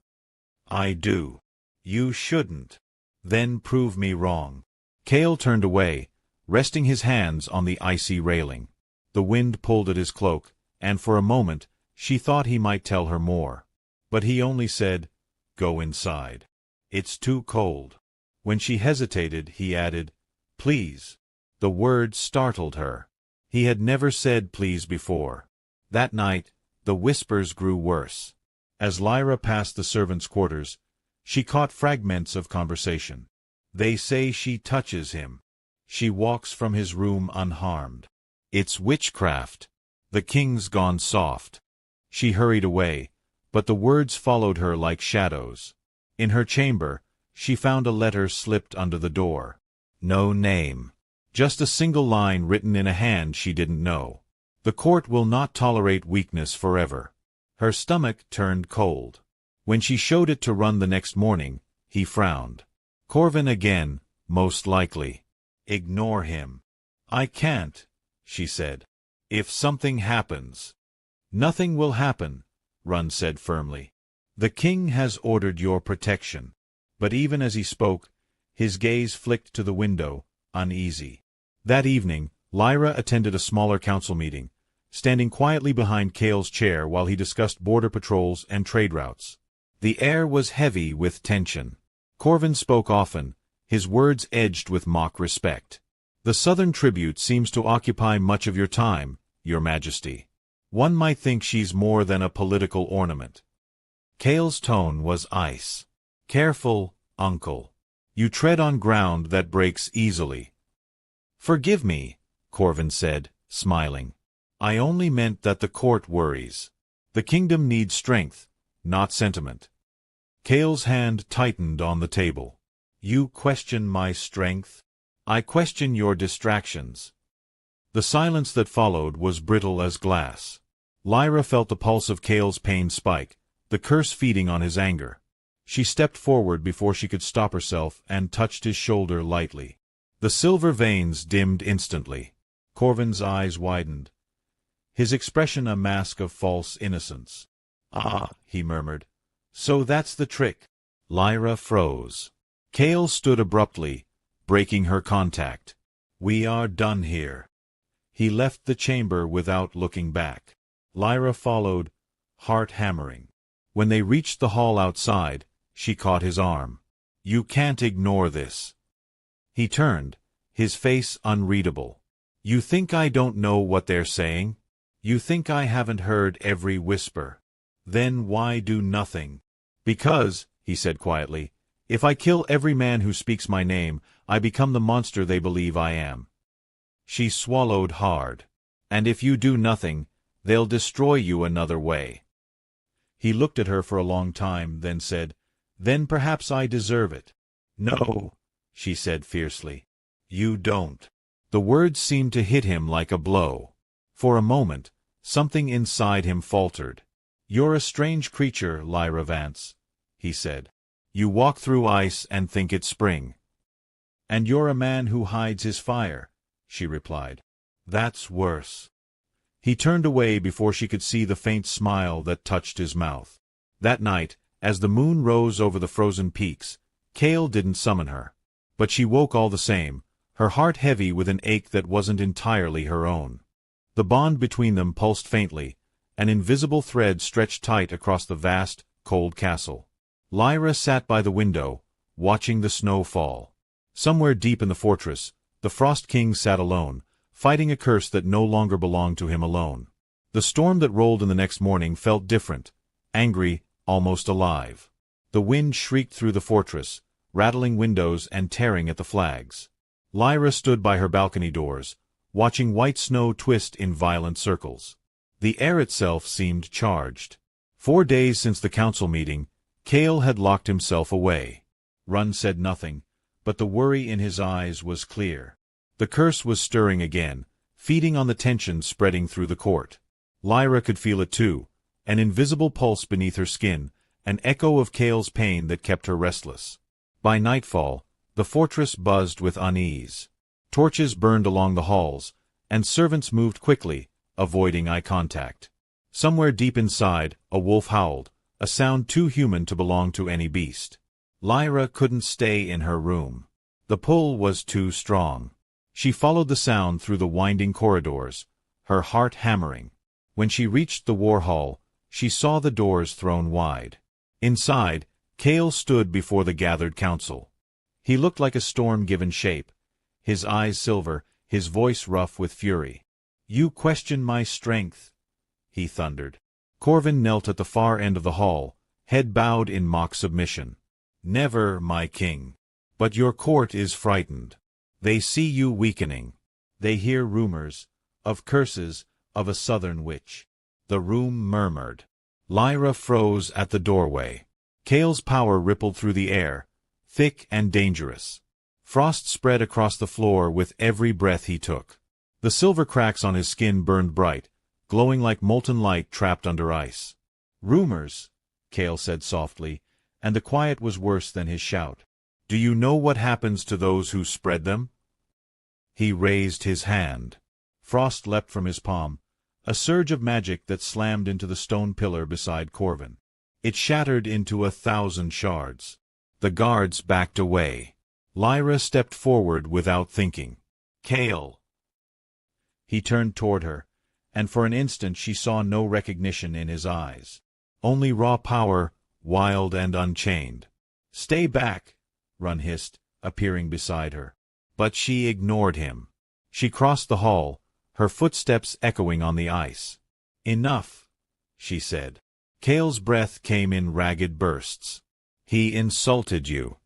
I do. You shouldn't. Then prove me wrong. Cale turned away, resting his hands on the icy railing. The wind pulled at his cloak, and for a moment she thought he might tell her more. But he only said, Go inside. It's too cold. When she hesitated, he added, Please. The word startled her. He had never said please before. That night, the whispers grew worse. As Lyra passed the servants' quarters, she caught fragments of conversation. They say she touches him. She walks from his room unharmed. It's witchcraft. The king's gone soft. She hurried away, but the words followed her like shadows. In her chamber, she found a letter slipped under the door. No name. Just a single line written in a hand she didn't know. The court will not tolerate weakness forever. Her stomach turned cold. When she showed it to Run the next morning, he frowned. Corvin again, most likely. Ignore him. I can't, she said. If something happens. Nothing will happen, Run said firmly. The king has ordered your protection. But even as he spoke, his gaze flicked to the window, uneasy. That evening, Lyra attended a smaller council meeting, standing quietly behind Cale's chair while he discussed border patrols and trade routes. The air was heavy with tension. Corvin spoke often, his words edged with mock respect. The Southern tribute seems to occupy much of your time, Your Majesty. One might think she's more than a political ornament. Cale's tone was ice. Careful, uncle. You tread on ground that breaks easily. Forgive me, Corvin said, smiling. I only meant that the court worries. The kingdom needs strength, not sentiment. Cale's hand tightened on the table. You question my strength? I question your distractions. The silence that followed was brittle as glass. Lyra felt the pulse of Cale's pain spike, the curse feeding on his anger. She stepped forward before she could stop herself and touched his shoulder lightly. The silver veins dimmed instantly. Corvin's eyes widened, his expression a mask of false innocence. Ah, he murmured. So that's the trick. Lyra froze. Cale stood abruptly, breaking her contact. We are done here. He left the chamber without looking back. Lyra followed, heart hammering. When they reached the hall outside, she caught his arm. You can't ignore this. He turned, his face unreadable. You think I don't know what they're saying? You think I haven't heard every whisper? Then why do nothing? Because, he said quietly, if I kill every man who speaks my name, I become the monster they believe I am. She swallowed hard. And if you do nothing, they'll destroy you another way. He looked at her for a long time, then said, Then perhaps I deserve it. No, she said fiercely. You don't. The words seemed to hit him like a blow. For a moment, something inside him faltered. You're a strange creature, Lyra Vance, he said. You walk through ice and think it's spring. And you're a man who hides his fire, she replied. That's worse. He turned away before she could see the faint smile that touched his mouth. That night, as the moon rose over the frozen peaks, Cale didn't summon her. But she woke all the same, her heart heavy with an ache that wasn't entirely her own. The bond between them pulsed faintly, an invisible thread stretched tight across the vast, cold castle. Lyra sat by the window, watching the snow fall. Somewhere deep in the fortress, the Frost King sat alone, fighting a curse that no longer belonged to him alone. The storm that rolled in the next morning felt different, angry, almost alive. The wind shrieked through the fortress, rattling windows and tearing at the flags. Lyra stood by her balcony doors, watching white snow twist in violent circles. The air itself seemed charged. 4 days since the council meeting, Cale had locked himself away. Run said nothing, but the worry in his eyes was clear. The curse was stirring again, feeding on the tension spreading through the court. Lyra could feel it too, an invisible pulse beneath her skin, an echo of Cale's pain that kept her restless. By nightfall, the fortress buzzed with unease. Torches burned along the halls, and servants moved quickly, avoiding eye contact. Somewhere deep inside, a wolf howled, a sound too human to belong to any beast. Lyra couldn't stay in her room. The pull was too strong. She followed the sound through the winding corridors, her heart hammering. When she reached the war hall, she saw the doors thrown wide. Inside, Cale stood before the gathered council. He looked like a storm given shape, his eyes silver, his voice rough with fury. "You question my strength," he thundered. Corvin knelt at the far end of the hall, head bowed in mock submission. "Never, my king. But your court is frightened. They see you weakening. They hear rumors, of curses, of a southern witch." The room murmured. Lyra froze at the doorway. Cale's power rippled through the air, thick and dangerous. Frost spread across the floor with every breath he took. The silver cracks on his skin burned bright, glowing like molten light trapped under ice. "Rumors," Cale said softly, and the quiet was worse than his shout. "Do you know what happens to those who spread them?" He raised his hand. Frost leapt from his palm, a surge of magic that slammed into the stone pillar beside Corvin. It shattered into 1,000 shards. The guards backed away. Lyra stepped forward without thinking. "Cale." He turned toward her, and for an instant she saw no recognition in his eyes. Only raw power, wild and unchained. "Stay back," Run hissed, appearing beside her. But she ignored him. She crossed the hall, her footsteps echoing on the ice. "Enough," she said. Cale's breath came in ragged bursts. "He insulted you.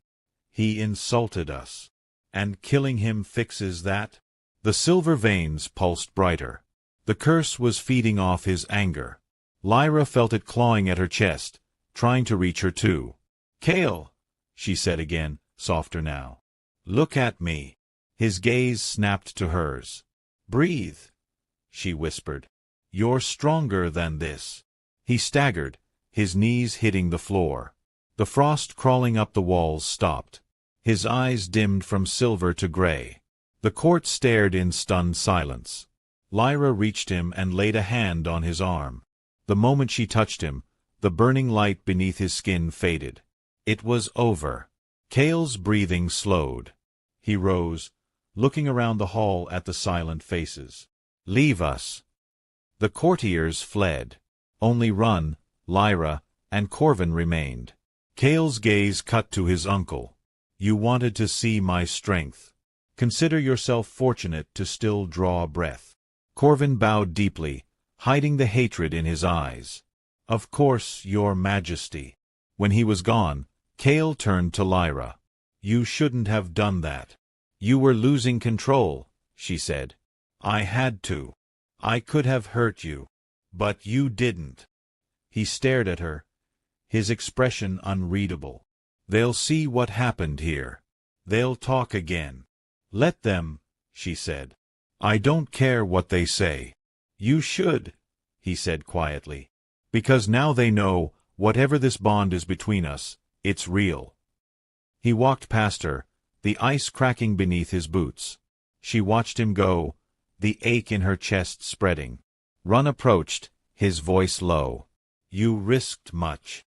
He insulted us. And killing him fixes that?" The silver veins pulsed brighter. The curse was feeding off his anger. Lyra felt it clawing at her chest, trying to reach her too. "Cale," she said again, softer now. "Look at me." His gaze snapped to hers. "Breathe," she whispered. "You're stronger than this." He staggered, his knees hitting the floor. The frost crawling up the walls stopped. His eyes dimmed from silver to gray. The court stared in stunned silence. Lyra reached him and laid a hand on his arm. The moment she touched him, the burning light beneath his skin faded. It was over. Cale's breathing slowed. He rose, looking around the hall at the silent faces. "Leave us." The courtiers fled. Only Run, Lyra, and Corvin remained. Cale's gaze cut to his uncle. "You wanted to see my strength. Consider yourself fortunate to still draw a breath." Corvin bowed deeply, hiding the hatred in his eyes. "Of course, your majesty." When he was gone, Cale turned to Lyra. "You shouldn't have done that." "You were losing control," she said. "I had to. I could have hurt you. But you didn't." He stared at her, his expression unreadable. "They'll see what happened here. They'll talk again." "Let them," she said. "I don't care what they say." "You should," he said quietly. "Because now they know, whatever this bond is between us, it's real." He walked past her, the ice cracking beneath his boots. She watched him go, the ache in her chest spreading. Run approached, his voice low. "You risked much."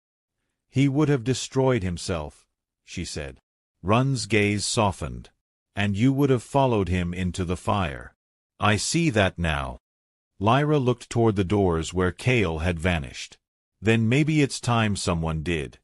"He would have destroyed himself," she said. Run's gaze softened. "And you would have followed him into the fire." "I see that now." Lyra looked toward the doors where Cale had vanished. "Then maybe it's time someone did."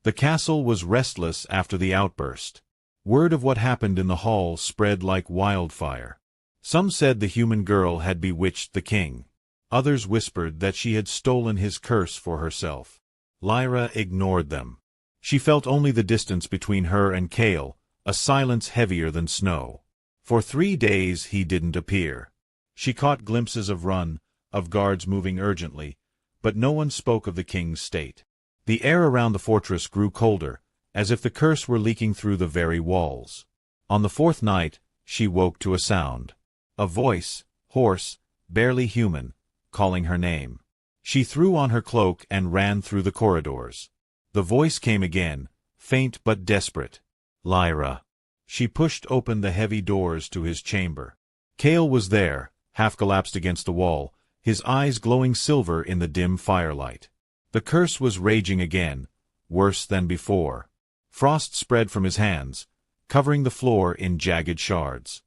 The castle was restless after the outburst. Word of what happened in the hall spread like wildfire. Some said the human girl had bewitched the king. Others whispered that she had stolen his curse for herself. Lyra ignored them. She felt only the distance between her and Cale, a silence heavier than snow. For 3 days he didn't appear. She caught glimpses of Run, of guards moving urgently, but no one spoke of the king's state. The air around the fortress grew colder, as if the curse were leaking through the very walls. On the 4th night, she woke to a sound. A voice, hoarse, barely human, calling her name. She threw on her cloak and ran through the corridors. The voice came again, faint but desperate. "Lyra." She pushed open the heavy doors to his chamber. Cale was there, half collapsed against the wall, his eyes glowing silver in the dim firelight. The curse was raging again, worse than before. Frost spread from his hands, covering the floor in jagged shards.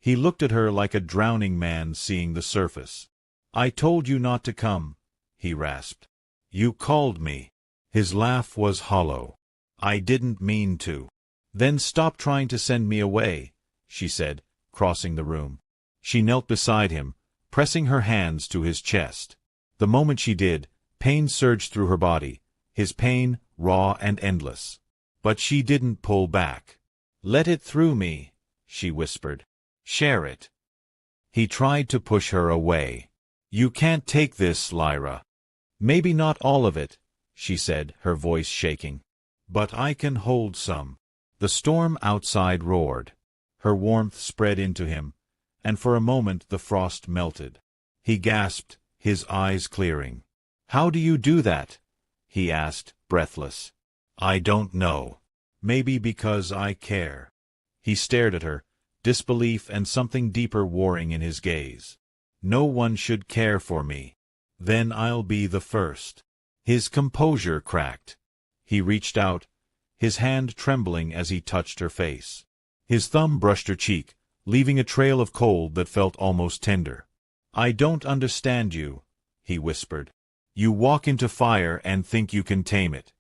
He looked at her like a drowning man seeing the surface. "I told you not to come," he rasped. "You called me." His laugh was hollow. "I didn't mean to." "Then stop trying to send me away," she said, crossing the room. She knelt beside him, pressing her hands to his chest. The moment she did, pain surged through her body, his pain raw and endless. But she didn't pull back. "Let it through me," she whispered. "Share it." He tried to push her away. "You can't take this, Lyra." "Maybe not all of it," she said, her voice shaking. "But I can hold some." The storm outside roared. Her warmth spread into him, and for a moment the frost melted. He gasped, his eyes clearing. "How do you do that?" he asked, breathless. "I don't know. Maybe because I care." He stared at her, disbelief and something deeper warring in his gaze. "No one should care for me. Then I'll be the first." His composure cracked. He reached out, his hand trembling as he touched her face. His thumb brushed her cheek, leaving a trail of cold that felt almost tender. "I don't understand you," he whispered. "You walk into fire and think you can tame it."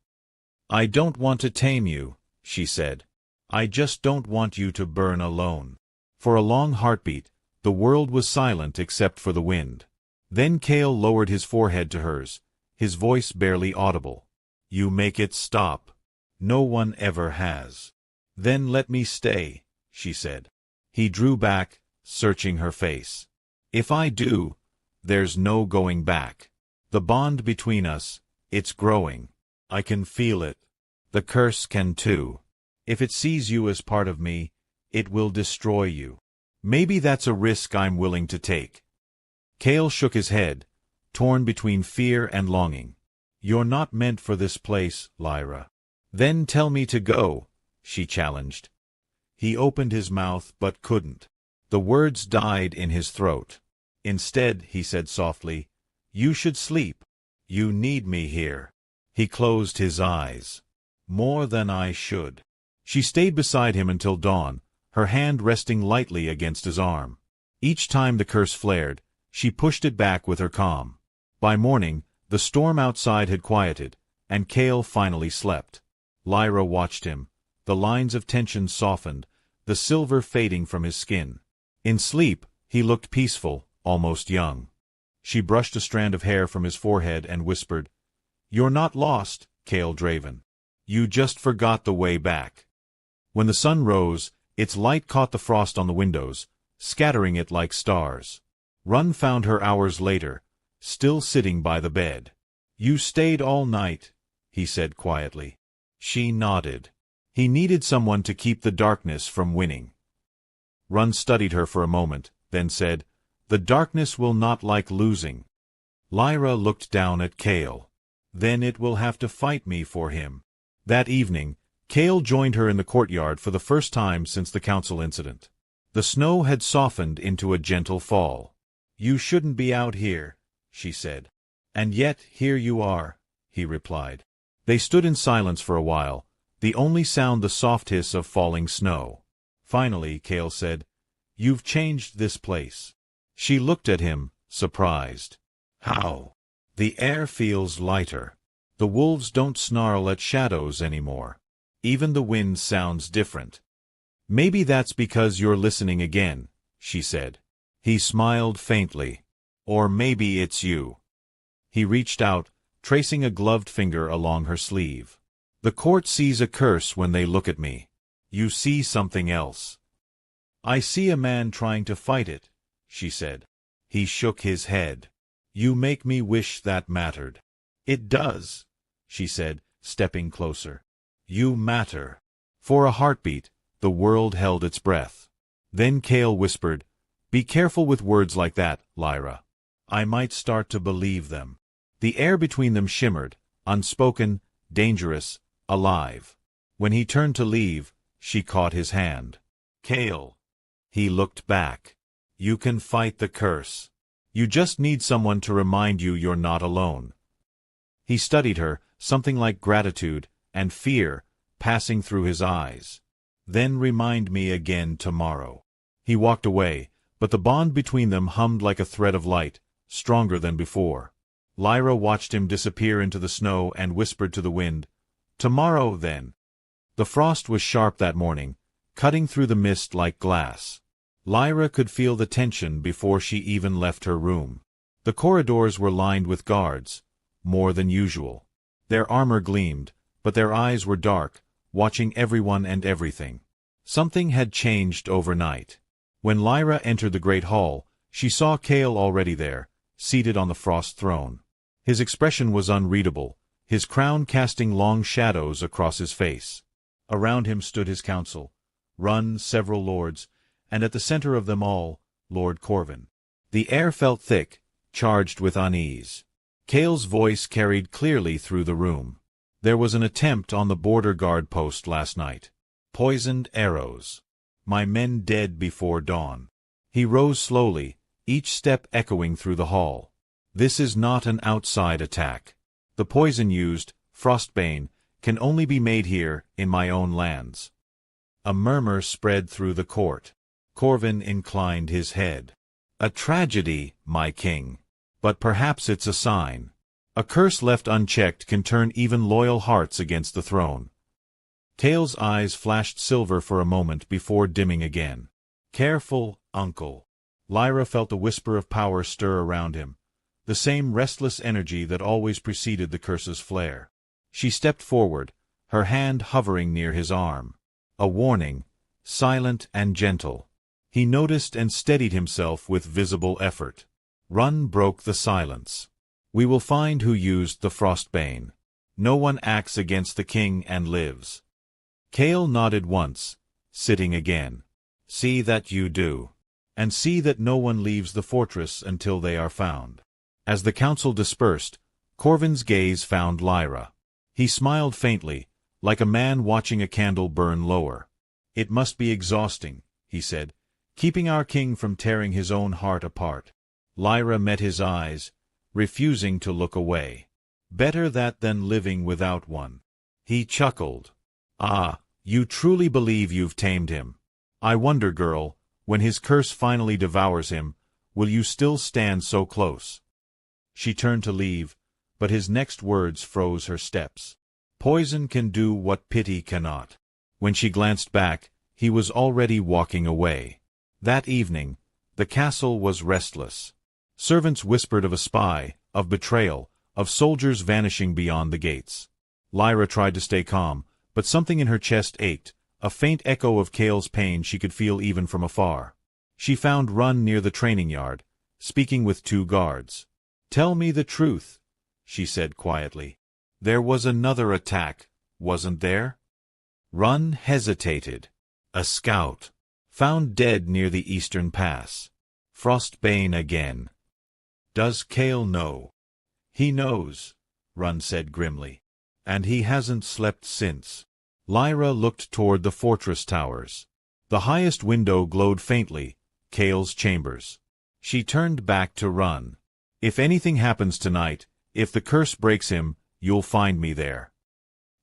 "I don't want to tame you," she said. "I just don't want you to burn alone." For a long heartbeat, the world was silent except for the wind. Then Cale lowered his forehead to hers, his voice barely audible. "You make it stop. No one ever has." "Then let me stay," she said. He drew back, searching her face. "If I do, there's no going back. The bond between us, it's growing. I can feel it. The curse can too. If it sees you as part of me, it will destroy you. Maybe that's a risk I'm willing to take." Cale shook his head, torn between fear and longing. "You're not meant for this place, Lyra." "Then tell me to go," she challenged. He opened his mouth but couldn't. The words died in his throat. Instead, he said softly, "You should sleep. You need me here." He closed his eyes. "More than I should." She stayed beside him until dawn, her hand resting lightly against his arm. Each time the curse flared, she pushed it back with her calm. By morning, the storm outside had quieted, and Cale finally slept. Lyra watched him, the lines of tension softened, the silver fading from his skin. In sleep, he looked peaceful, almost young. She brushed a strand of hair from his forehead and whispered, "You're not lost, Cale Draven. You just forgot the way back." When the sun rose, its light caught the frost on the windows, scattering it like stars. Run found her hours later, still sitting by the bed. "You stayed all night," he said quietly. She nodded. He needed someone to keep the darkness from winning. Run studied her for a moment, then said, "The darkness will not like losing." Lyra looked down at Cale. "Then it will have to fight me for him." That evening, Cale joined her in the courtyard for the first time since the council incident. The snow had softened into a gentle fall. "You shouldn't be out here," she said. "And yet here you are," he replied. They stood in silence for a while, the only sound the soft hiss of falling snow. Finally, Cale said, "You've changed this place." She looked at him, surprised. "How?" "The air feels lighter. The wolves don't snarl at shadows anymore. Even the wind sounds different." "Maybe that's because you're listening again," she said. He smiled faintly. "Or maybe it's you." He reached out, tracing a gloved finger along her sleeve. "The court sees a curse when they look at me. You see something else." "I see a man trying to fight it," she said. He shook his head. "You make me wish that mattered." "It does," she said, stepping closer. "You matter." For a heartbeat, the world held its breath. Then Cale whispered, "Be careful with words like that, Lyra. I might start to believe them." The air between them shimmered, unspoken, dangerous, alive. When he turned to leave, she caught his hand. "Cale." He looked back. "You can fight the curse. You just need someone to remind you you're not alone." He studied her, something like gratitude and fear passing through his eyes. "Then remind me again tomorrow." He walked away, but the bond between them hummed like a thread of light, stronger than before. Lyra watched him disappear into the snow and whispered to the wind, "Tomorrow, then." The frost was sharp that morning, cutting through the mist like glass. Lyra could feel the tension before she even left her room. The corridors were lined with guards, more than usual. Their armor gleamed, but their eyes were dark, watching everyone and everything. Something had changed overnight. When Lyra entered the great hall, she saw Cale already there, seated on the frost throne. His expression was unreadable, his crown casting long shadows across his face. Around him stood his council, Run, several lords, and at the center of them all, Lord Corvin. The air felt thick, charged with unease. Cale's voice carried clearly through the room. There was an attempt on the border guard post last night. Poisoned arrows. My men dead before dawn. He rose slowly, each step echoing through the hall. This is not an outside attack. The poison used, Frostbane, can only be made here, in my own lands. A murmur spread through the court. Corvin inclined his head. A tragedy, my king. But perhaps it's a sign. A curse left unchecked can turn even loyal hearts against the throne. Cale's eyes flashed silver for a moment before dimming again. Careful, uncle. Lyra felt a whisper of power stir around him, the same restless energy that always preceded the curse's flare. She stepped forward, her hand hovering near his arm. A warning, silent and gentle. He noticed and steadied himself with visible effort. Run broke the silence. We will find who used the Frostbane. No one acts against the king and lives. Cale nodded once, sitting again. See that you do. And see that no one leaves the fortress until they are found. As the council dispersed, Corvin's gaze found Lyra. He smiled faintly, like a man watching a candle burn lower. It must be exhausting, he said, keeping our king from tearing his own heart apart. Lyra met his eyes, refusing to look away. Better that than living without one. He chuckled. Ah, you truly believe you've tamed him. I wonder, girl, when his curse finally devours him, will you still stand so close? She turned to leave, but his next words froze her steps. Poison can do what pity cannot. When she glanced back, he was already walking away. That evening, the castle was restless. Servants whispered of a spy, of betrayal, of soldiers vanishing beyond the gates. Lyra tried to stay calm, but something in her chest ached, a faint echo of Cale's pain she could feel even from afar. She found Run near the training yard, speaking with 2 guards. Tell me the truth, she said quietly. There was another attack, wasn't there? Run hesitated. A scout. Found dead near the eastern pass. Frostbane again. Does Cale know? He knows, Run said grimly. And he hasn't slept since. Lyra looked toward the fortress towers. The highest window glowed faintly, Cale's chambers. She turned back to Run. If anything happens tonight, if the curse breaks him, you'll find me there.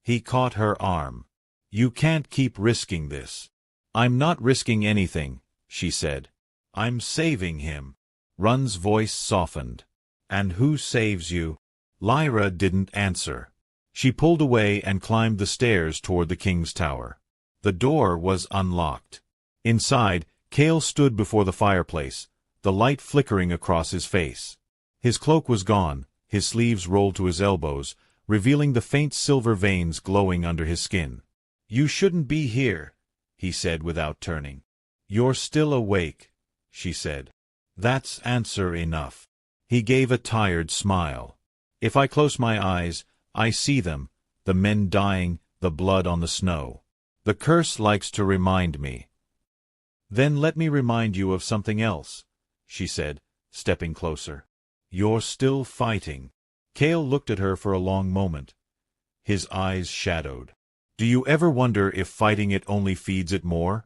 He caught her arm. You can't keep risking this. I'm not risking anything, she said. I'm saving him. Run's voice softened. And who saves you? Lyra didn't answer. She pulled away and climbed the stairs toward the king's tower. The door was unlocked. Inside, Cale stood before the fireplace, the light flickering across his face. His cloak was gone, his sleeves rolled to his elbows, revealing the faint silver veins glowing under his skin. You shouldn't be here, he said without turning. You're still awake, she said. That's answer enough. He gave a tired smile. If I close my eyes, I see them, the men dying, the blood on the snow. The curse likes to remind me. Then let me remind you of something else, she said, stepping closer. You're still fighting. Cale looked at her for a long moment. His eyes shadowed. Do you ever wonder if fighting it only feeds it more?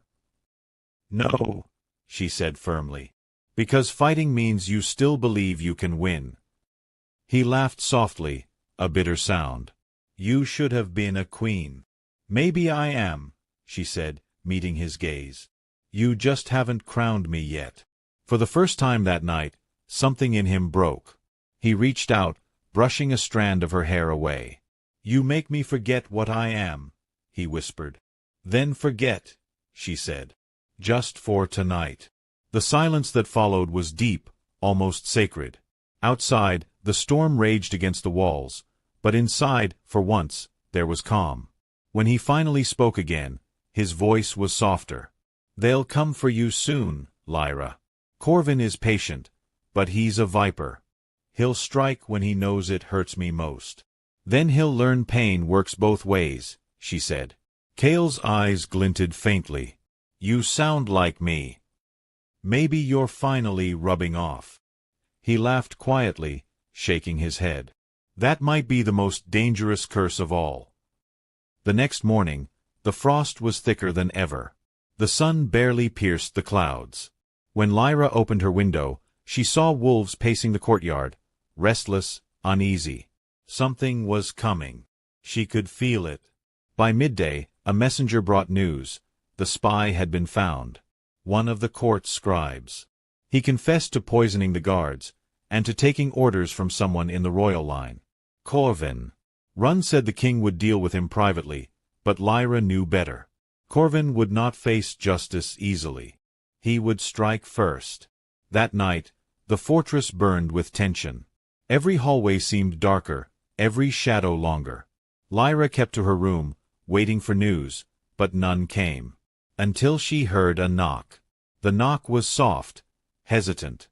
No, she said firmly. Because fighting means you still believe you can win. He laughed softly, a bitter sound. You should have been a queen. Maybe I am, she said, meeting his gaze. You just haven't crowned me yet. For the first time that night, something in him broke. He reached out, brushing a strand of her hair away. You make me forget what I am, he whispered. Then forget, she said. Just for tonight. The silence that followed was deep, almost sacred. Outside, the storm raged against the walls, but inside, for once, there was calm. When he finally spoke again, his voice was softer. "They'll come for you soon, Lyra. Corvin is patient, but he's a viper. He'll strike when he knows it hurts me most. Then he'll learn pain works both ways," she said. Cale's eyes glinted faintly. "You sound like me. Maybe you're finally rubbing off." He laughed quietly, shaking his head. "That might be the most dangerous curse of all." The next morning, the frost was thicker than ever. The sun barely pierced the clouds. When Lyra opened her window, she saw wolves pacing the courtyard, restless, uneasy. Something was coming. She could feel it. By midday, a messenger brought news. The spy had been found. One of the court scribes. He confessed to poisoning the guards, and to taking orders from someone in the royal line. Corvin. Run said the king would deal with him privately, but Lyra knew better. Corvin would not face justice easily. He would strike first. That night, the fortress burned with tension. Every hallway seemed darker, every shadow longer. Lyra kept to her room, waiting for news, but none came. Until she heard a knock. The knock was soft, hesitant.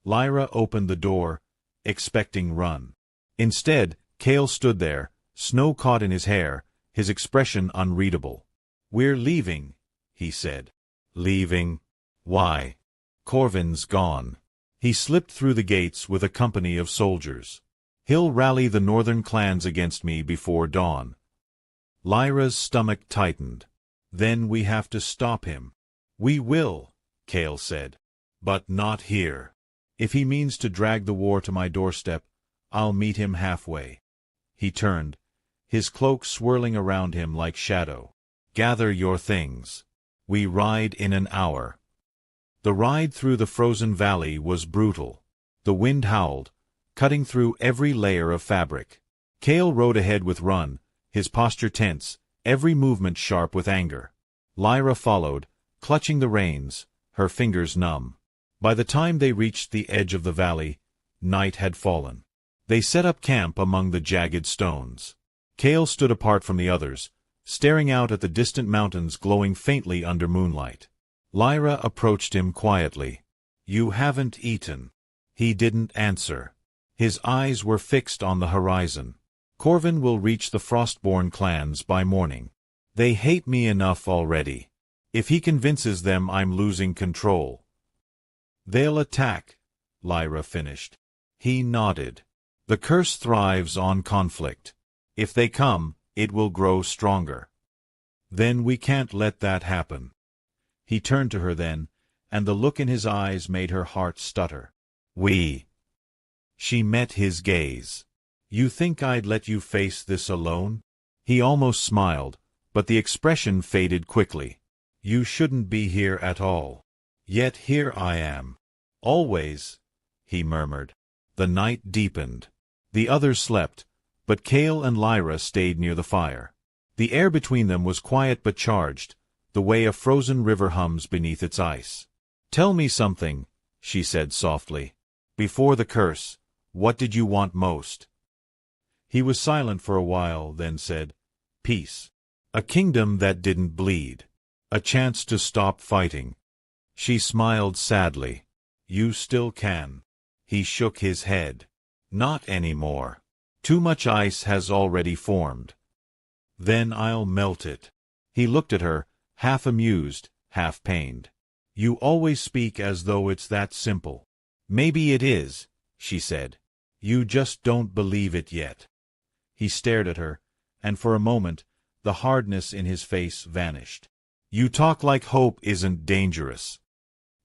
Lyra opened the door, expecting Run. Instead, Cale stood there, snow caught in his hair, his expression unreadable. "We're leaving," he said. "Leaving? Why?" "Corvin's gone. He slipped through the gates with a company of soldiers. He'll rally the northern clans against me before dawn." Lyra's stomach tightened. "Then we have to stop him." "We will," Cale said. "But not here. If he means to drag the war to my doorstep, I'll meet him halfway." He turned, his cloak swirling around him like shadow. "Gather your things. We ride in an hour." The ride through the frozen valley was brutal. The wind howled, cutting through every layer of fabric. Cale rode ahead with Run, his posture tense, every movement sharp with anger. Lyra followed, clutching the reins, her fingers numb. By the time they reached the edge of the valley, night had fallen. They set up camp among the jagged stones. Cale stood apart from the others, staring out at the distant mountains glowing faintly under moonlight. Lyra approached him quietly. "You haven't eaten." He didn't answer. His eyes were fixed on the horizon. "Corvin will reach the Frostborn clans by morning. They hate me enough already. If he convinces them I'm losing control." "They'll attack," Lyra finished. He nodded. "The curse thrives on conflict. If they come, it will grow stronger. Then we can't let that happen." He turned to her then, and the look in his eyes made her heart stutter. "We." She met his gaze. "You think I'd let you face this alone?" He almost smiled, but the expression faded quickly. "You shouldn't be here at all. Yet here I am. Always," he murmured. The night deepened. The others slept, but Cale and Lyra stayed near the fire. The air between them was quiet but charged, the way a frozen river hums beneath its ice. "Tell me something," she said softly. "Before the curse, what did you want most?" He was silent for a while, then said, "Peace. A kingdom that didn't bleed. A chance to stop fighting." She smiled sadly. "You still can." He shook his head. "Not anymore. Too much ice has already formed. Then I'll melt it." He looked at her, half amused, half pained. "You always speak as though it's that simple." "Maybe it is," she said. "You just don't believe it yet." He stared at her, and for a moment, the hardness in his face vanished. "You talk like hope isn't dangerous."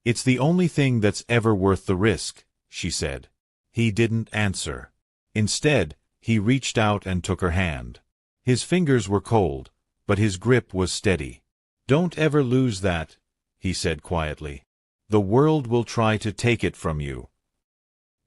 "It's the only thing that's ever worth the risk," she said. He didn't answer. Instead, he reached out and took her hand. His fingers were cold, but his grip was steady. "Don't ever lose that," he said quietly. "The world will try to take it from you.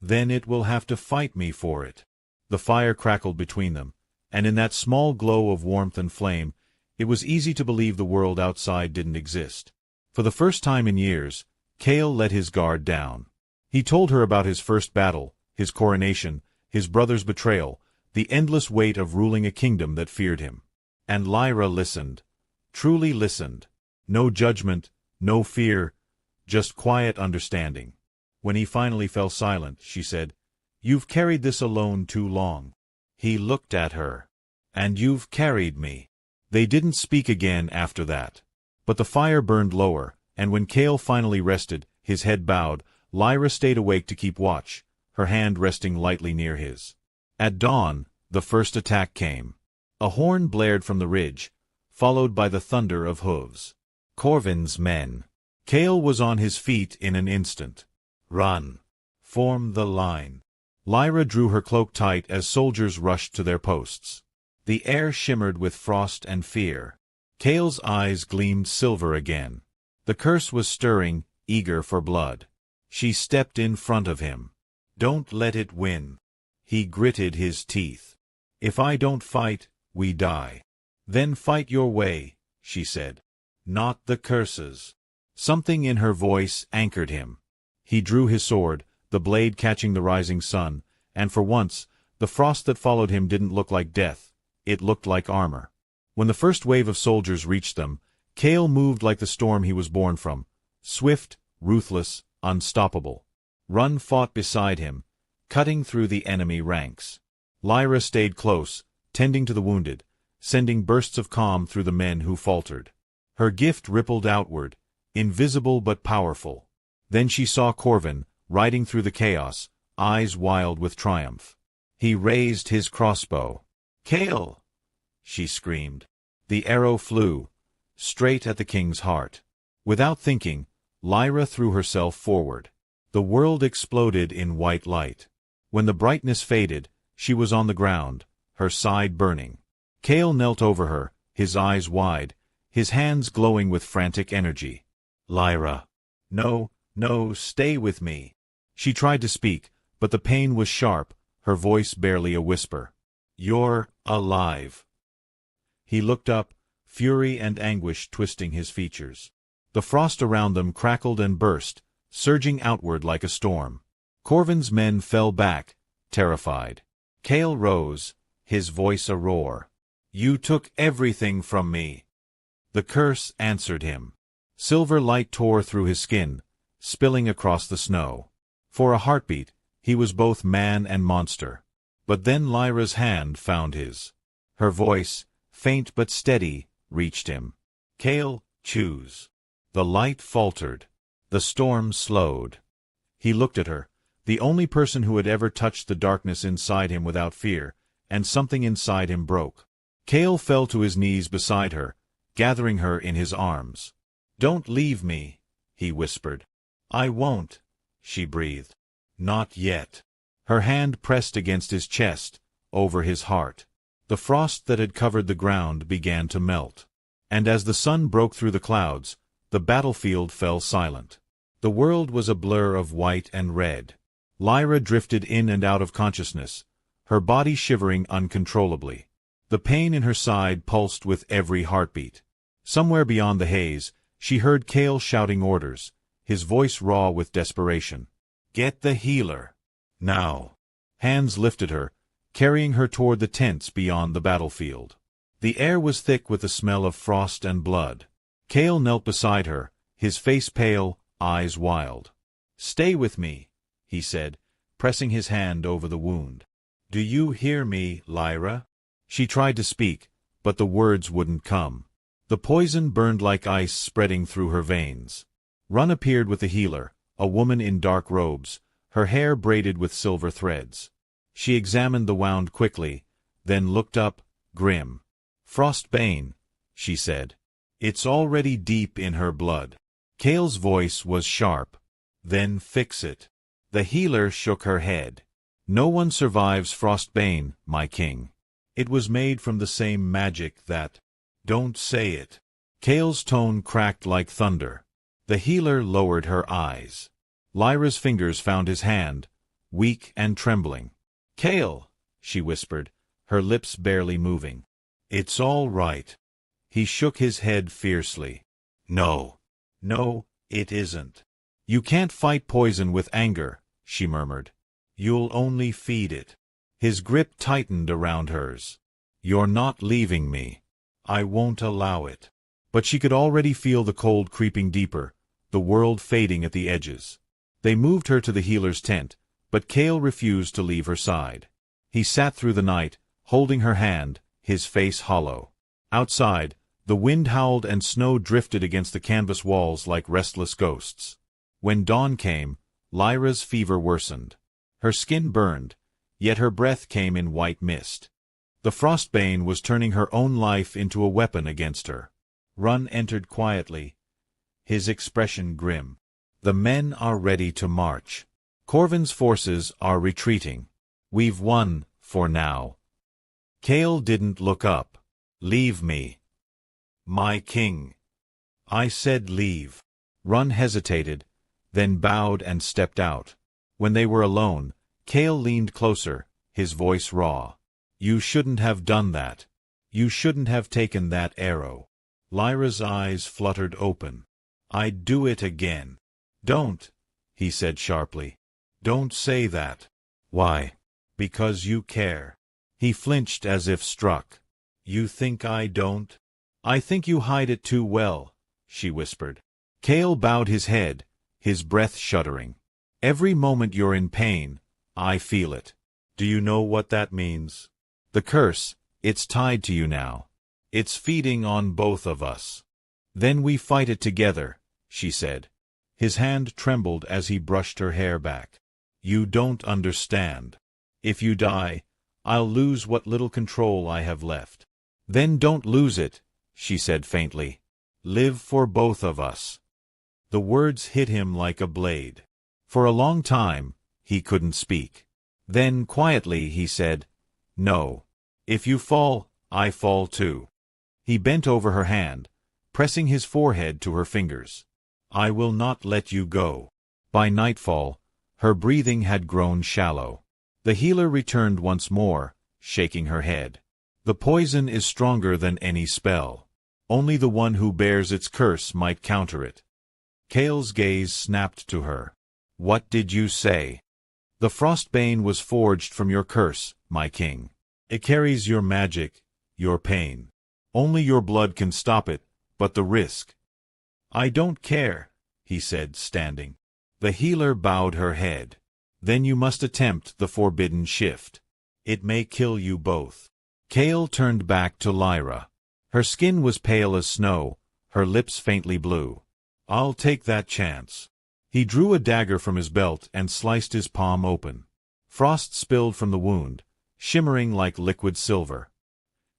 Then it will have to fight me for it." The fire crackled between them, and in that small glow of warmth and flame, it was easy to believe the world outside didn't exist. For the first time in years, Cale let his guard down. He told her about his first battle, his coronation, his brother's betrayal, the endless weight of ruling a kingdom that feared him. And Lyra listened. Truly listened. No judgment, no fear, just quiet understanding. When he finally fell silent, she said, "You've carried this alone too long." He looked at her. "And you've carried me." They didn't speak again after that. But the fire burned lower, and when Cale finally rested, his head bowed, Lyra stayed awake to keep watch, her hand resting lightly near his. At dawn, the first attack came. A horn blared from the ridge, followed by the thunder of hooves. Corvin's men. Cale was on his feet in an instant. "Run. Form the line." Lyra drew her cloak tight as soldiers rushed to their posts. The air shimmered with frost and fear. Cale's eyes gleamed silver again. The curse was stirring, eager for blood. She stepped in front of him. "Don't let it win." He gritted his teeth. "If I don't fight, we die." "Then fight your way," she said. "Not the curses." Something in her voice anchored him. He drew his sword, the blade catching the rising sun, and for once, the frost that followed him didn't look like death, it looked like armor. When the first wave of soldiers reached them, Cale moved like the storm he was born from, swift, ruthless, unstoppable. Run fought beside him, cutting through the enemy ranks. Lyra stayed close, tending to the wounded, sending bursts of calm through the men who faltered. Her gift rippled outward, invisible but powerful. Then she saw Corvin, riding through the chaos, eyes wild with triumph. He raised his crossbow. "Cale!" she screamed. The arrow flew, straight at the king's heart. Without thinking, Lyra threw herself forward. The world exploded in white light. When the brightness faded, she was on the ground, her side burning. Cale knelt over her, his eyes wide, his hands glowing with frantic energy. "Lyra. No, no, stay with me." She tried to speak, but the pain was sharp, her voice barely a whisper. "You're alive." He looked up, fury and anguish twisting his features. The frost around them crackled and burst, surging outward like a storm. Corvin's men fell back, terrified. Cale rose, his voice a roar. "You took everything from me." The curse answered him. Silver light tore through his skin, spilling across the snow. For a heartbeat, he was both man and monster. But then Lyra's hand found his. Her voice, faint but steady, reached him. "Cale, choose." The light faltered. The storm slowed. He looked at her, the only person who had ever touched the darkness inside him without fear, and something inside him broke. Cale fell to his knees beside her, gathering her in his arms. "Don't leave me," he whispered. "I won't," she breathed. "Not yet." Her hand pressed against his chest, over his heart. The frost that had covered the ground began to melt. And as the sun broke through the clouds, the battlefield fell silent. The world was a blur of white and red. Lyra drifted in and out of consciousness, her body shivering uncontrollably. The pain in her side pulsed with every heartbeat. Somewhere beyond the haze, she heard Cale shouting orders, his voice raw with desperation. "Get the healer. Now." Hands lifted her, carrying her toward the tents beyond the battlefield. The air was thick with the smell of frost and blood. Cale knelt beside her, his face pale, eyes wild. "Stay with me," he said, pressing his hand over the wound. "Do you hear me, Lyra?" She tried to speak, but the words wouldn't come. The poison burned like ice spreading through her veins. Run appeared with the healer, a woman in dark robes, her hair braided with silver threads. She examined the wound quickly, then looked up, grim. "Frostbane," she said. "It's already deep in her blood." Cale's voice was sharp. "Then fix it." The healer shook her head. "No one survives Frostbane, my king. It was made from the same magic that—" "Don't say it." Cale's tone cracked like thunder. The healer lowered her eyes. Lyra's fingers found his hand, weak and trembling. "Cale," she whispered, her lips barely moving. "It's all right." He shook his head fiercely. "No. No, it isn't." You can't fight poison with anger, she murmured. You'll only feed it. His grip tightened around hers. You're not leaving me. I won't allow it. But she could already feel the cold creeping deeper, the world fading at the edges. They moved her to the healer's tent, but Cale refused to leave her side. He sat through the night, holding her hand, his face hollow. Outside, the wind howled and snow drifted against the canvas walls like restless ghosts. When dawn came, Lyra's fever worsened. Her skin burned, yet her breath came in white mist. The Frostbane was turning her own life into a weapon against her. Run entered quietly, his expression grim. The men are ready to march. Corvin's forces are retreating. We've won, for now. Cale didn't look up. Leave me. My king. I said leave. Run hesitated, then bowed and stepped out. When they were alone, Cale leaned closer, his voice raw. You shouldn't have done that. You shouldn't have taken that arrow. Lyra's eyes fluttered open. I'd do it again. Don't, he said sharply. Don't say that. Why? Because you care. He flinched as if struck. You think I don't? I think you hide it too well, she whispered. Cale bowed his head, his breath shuddering. Every moment you're in pain, I feel it. Do you know what that means? The curse, it's tied to you now. It's feeding on both of us. Then we fight it together, she said. His hand trembled as he brushed her hair back. You don't understand. If you die, I'll lose what little control I have left. Then don't lose it, she said faintly. Live for both of us. The words hit him like a blade. For a long time, he couldn't speak. Then quietly he said, No. If you fall, I fall too. He bent over her hand, pressing his forehead to her fingers. I will not let you go. By nightfall, her breathing had grown shallow. The healer returned once more, shaking her head. The poison is stronger than any spell. Only the one who bears its curse might counter it. Cale's gaze snapped to her. What did you say? The Frostbane was forged from your curse, my king. It carries your magic, your pain. Only your blood can stop it, but the risk. I don't care, he said, standing. The healer bowed her head. Then you must attempt the forbidden shift. It may kill you both. Cale turned back to Lyra. Her skin was pale as snow, her lips faintly blue. I'll take that chance. He drew a dagger from his belt and sliced his palm open. Frost spilled from the wound, shimmering like liquid silver.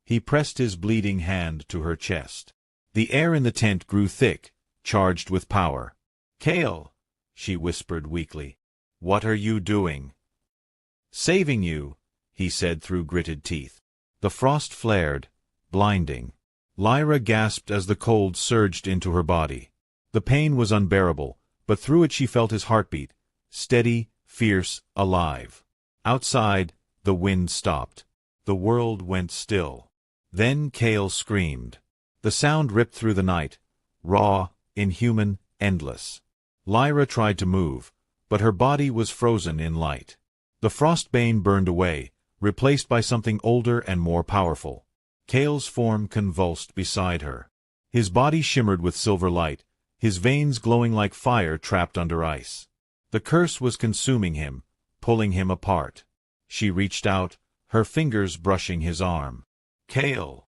He pressed his bleeding hand to her chest. The air in the tent grew thick, charged with power. Cale, she whispered weakly. What are you doing? Saving you, he said through gritted teeth. The frost flared, blinding. Lyra gasped as the cold surged into her body. The pain was unbearable, but through it she felt his heartbeat, steady, fierce, alive. Outside, the wind stopped. The world went still. Then Cale screamed. The sound ripped through the night, raw, inhuman, endless. Lyra tried to move, but her body was frozen in light. The Frostbane burned away, replaced by something older and more powerful. Cale's form convulsed beside her. His body shimmered with silver light, his veins glowing like fire trapped under ice. The curse was consuming him, pulling him apart. She reached out, her fingers brushing his arm. Cale!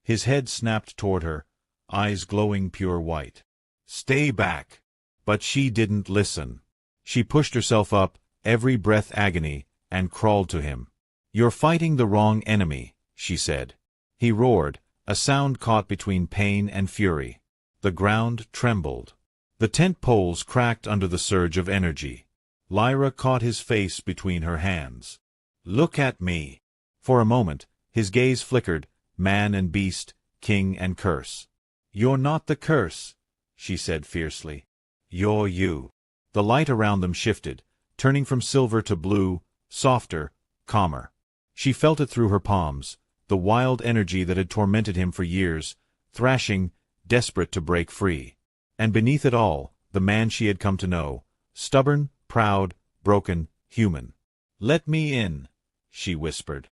His head snapped toward her, eyes glowing pure white. Stay back! But she didn't listen. She pushed herself up, every breath agony, and crawled to him. You're fighting the wrong enemy, she said. He roared, a sound caught between pain and fury. The ground trembled. The tent poles cracked under the surge of energy. Lyra caught his face between her hands. Look at me. For a moment, his gaze flickered, man and beast, king and curse. You're not the curse, she said fiercely. You're you. The light around them shifted, turning from silver to blue, softer, calmer. She felt it through her palms, the wild energy that had tormented him for years, thrashing, desperate to break free. And beneath it all, the man she had come to know, stubborn, proud, broken, human. "Let me in," she whispered.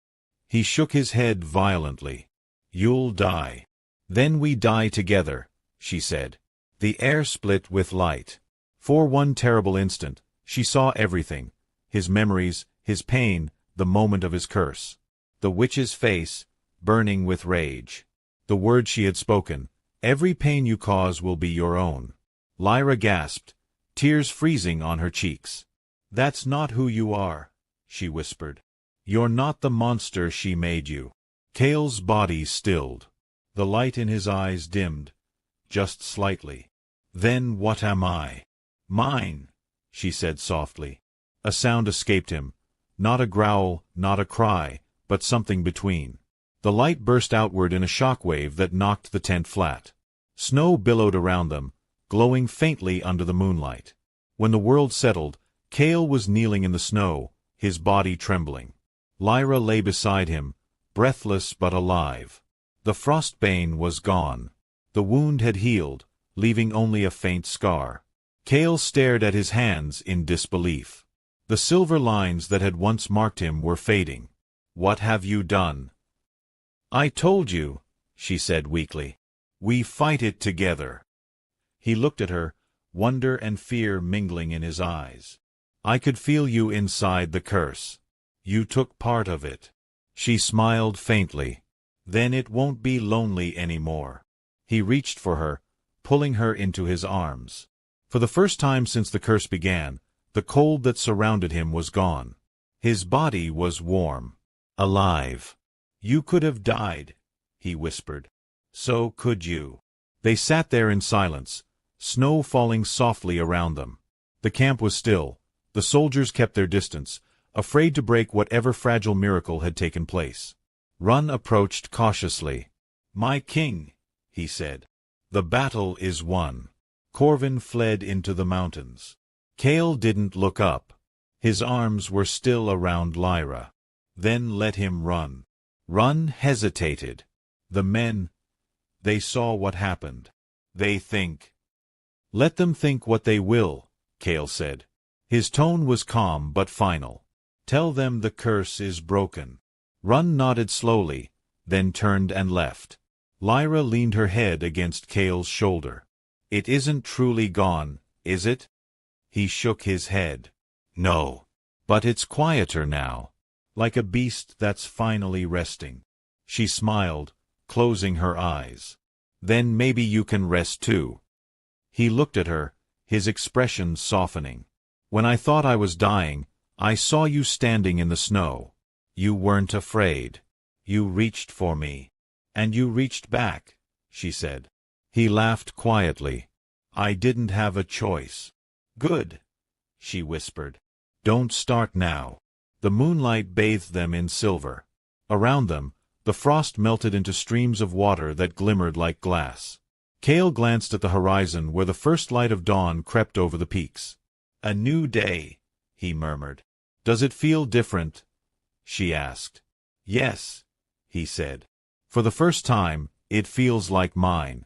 He shook his head violently. "You'll die." "Then we die together," she said. The air split with light. For one terrible instant, she saw everything, his memories, his pain, the moment of his curse. The witch's face, burning with rage. The words she had spoken, "Every pain you cause will be your own." Lyra gasped, tears freezing on her cheeks. "That's not who you are," she whispered. "You're not the monster she made you." Cale's body stilled. The light in his eyes dimmed, just slightly. "Then what am I?" "Mine," she said softly. A sound escaped him, not a growl, not a cry, but something between. The light burst outward in a shock wave that knocked the tent flat. Snow billowed around them, glowing faintly under the moonlight. When the world settled, Cale was kneeling in the snow, his body trembling. Lyra lay beside him, breathless but alive. The frostbane was gone. The wound had healed, leaving only a faint scar. Cale stared at his hands in disbelief. The silver lines that had once marked him were fading. "What have you done?" "I told you," she said weakly. "We fight it together." He looked at her, wonder and fear mingling in his eyes. "I could feel you inside the curse. You took part of it." She smiled faintly. "Then it won't be lonely anymore." He reached for her, pulling her into his arms. For the first time since the curse began, the cold that surrounded him was gone. His body was warm, alive. "You could have died," he whispered. "So could you." They sat there in silence, snow falling softly around them. The camp was still. The soldiers kept their distance, afraid to break whatever fragile miracle had taken place. Run approached cautiously. "My king," he said. "The battle is won." Corvin fled into the mountains. Cale didn't look up. His arms were still around Lyra. "Then let him run." Run hesitated. The men, they saw what happened. They think. "Let them think what they will," Cale said. His tone was calm but final. "Tell them the curse is broken." Run nodded slowly, then turned and left. Lyra leaned her head against Cale's shoulder. "It isn't truly gone, is it?" He shook his head. "No. But it's quieter now. Like a beast that's finally resting." She smiled, closing her eyes. "Then maybe you can rest too." He looked at her, his expression softening. "When I thought I was dying, I saw you standing in the snow. You weren't afraid. You reached for me. And you reached back," she said. He laughed quietly. "I didn't have a choice." "Good," she whispered. "Don't start now." The moonlight bathed them in silver. Around them, the frost melted into streams of water that glimmered like glass. Cale glanced at the horizon where the first light of dawn crept over the peaks. "A new day," he murmured. "Does it feel different?" she asked. "Yes," he said. "For the first time, it feels like mine."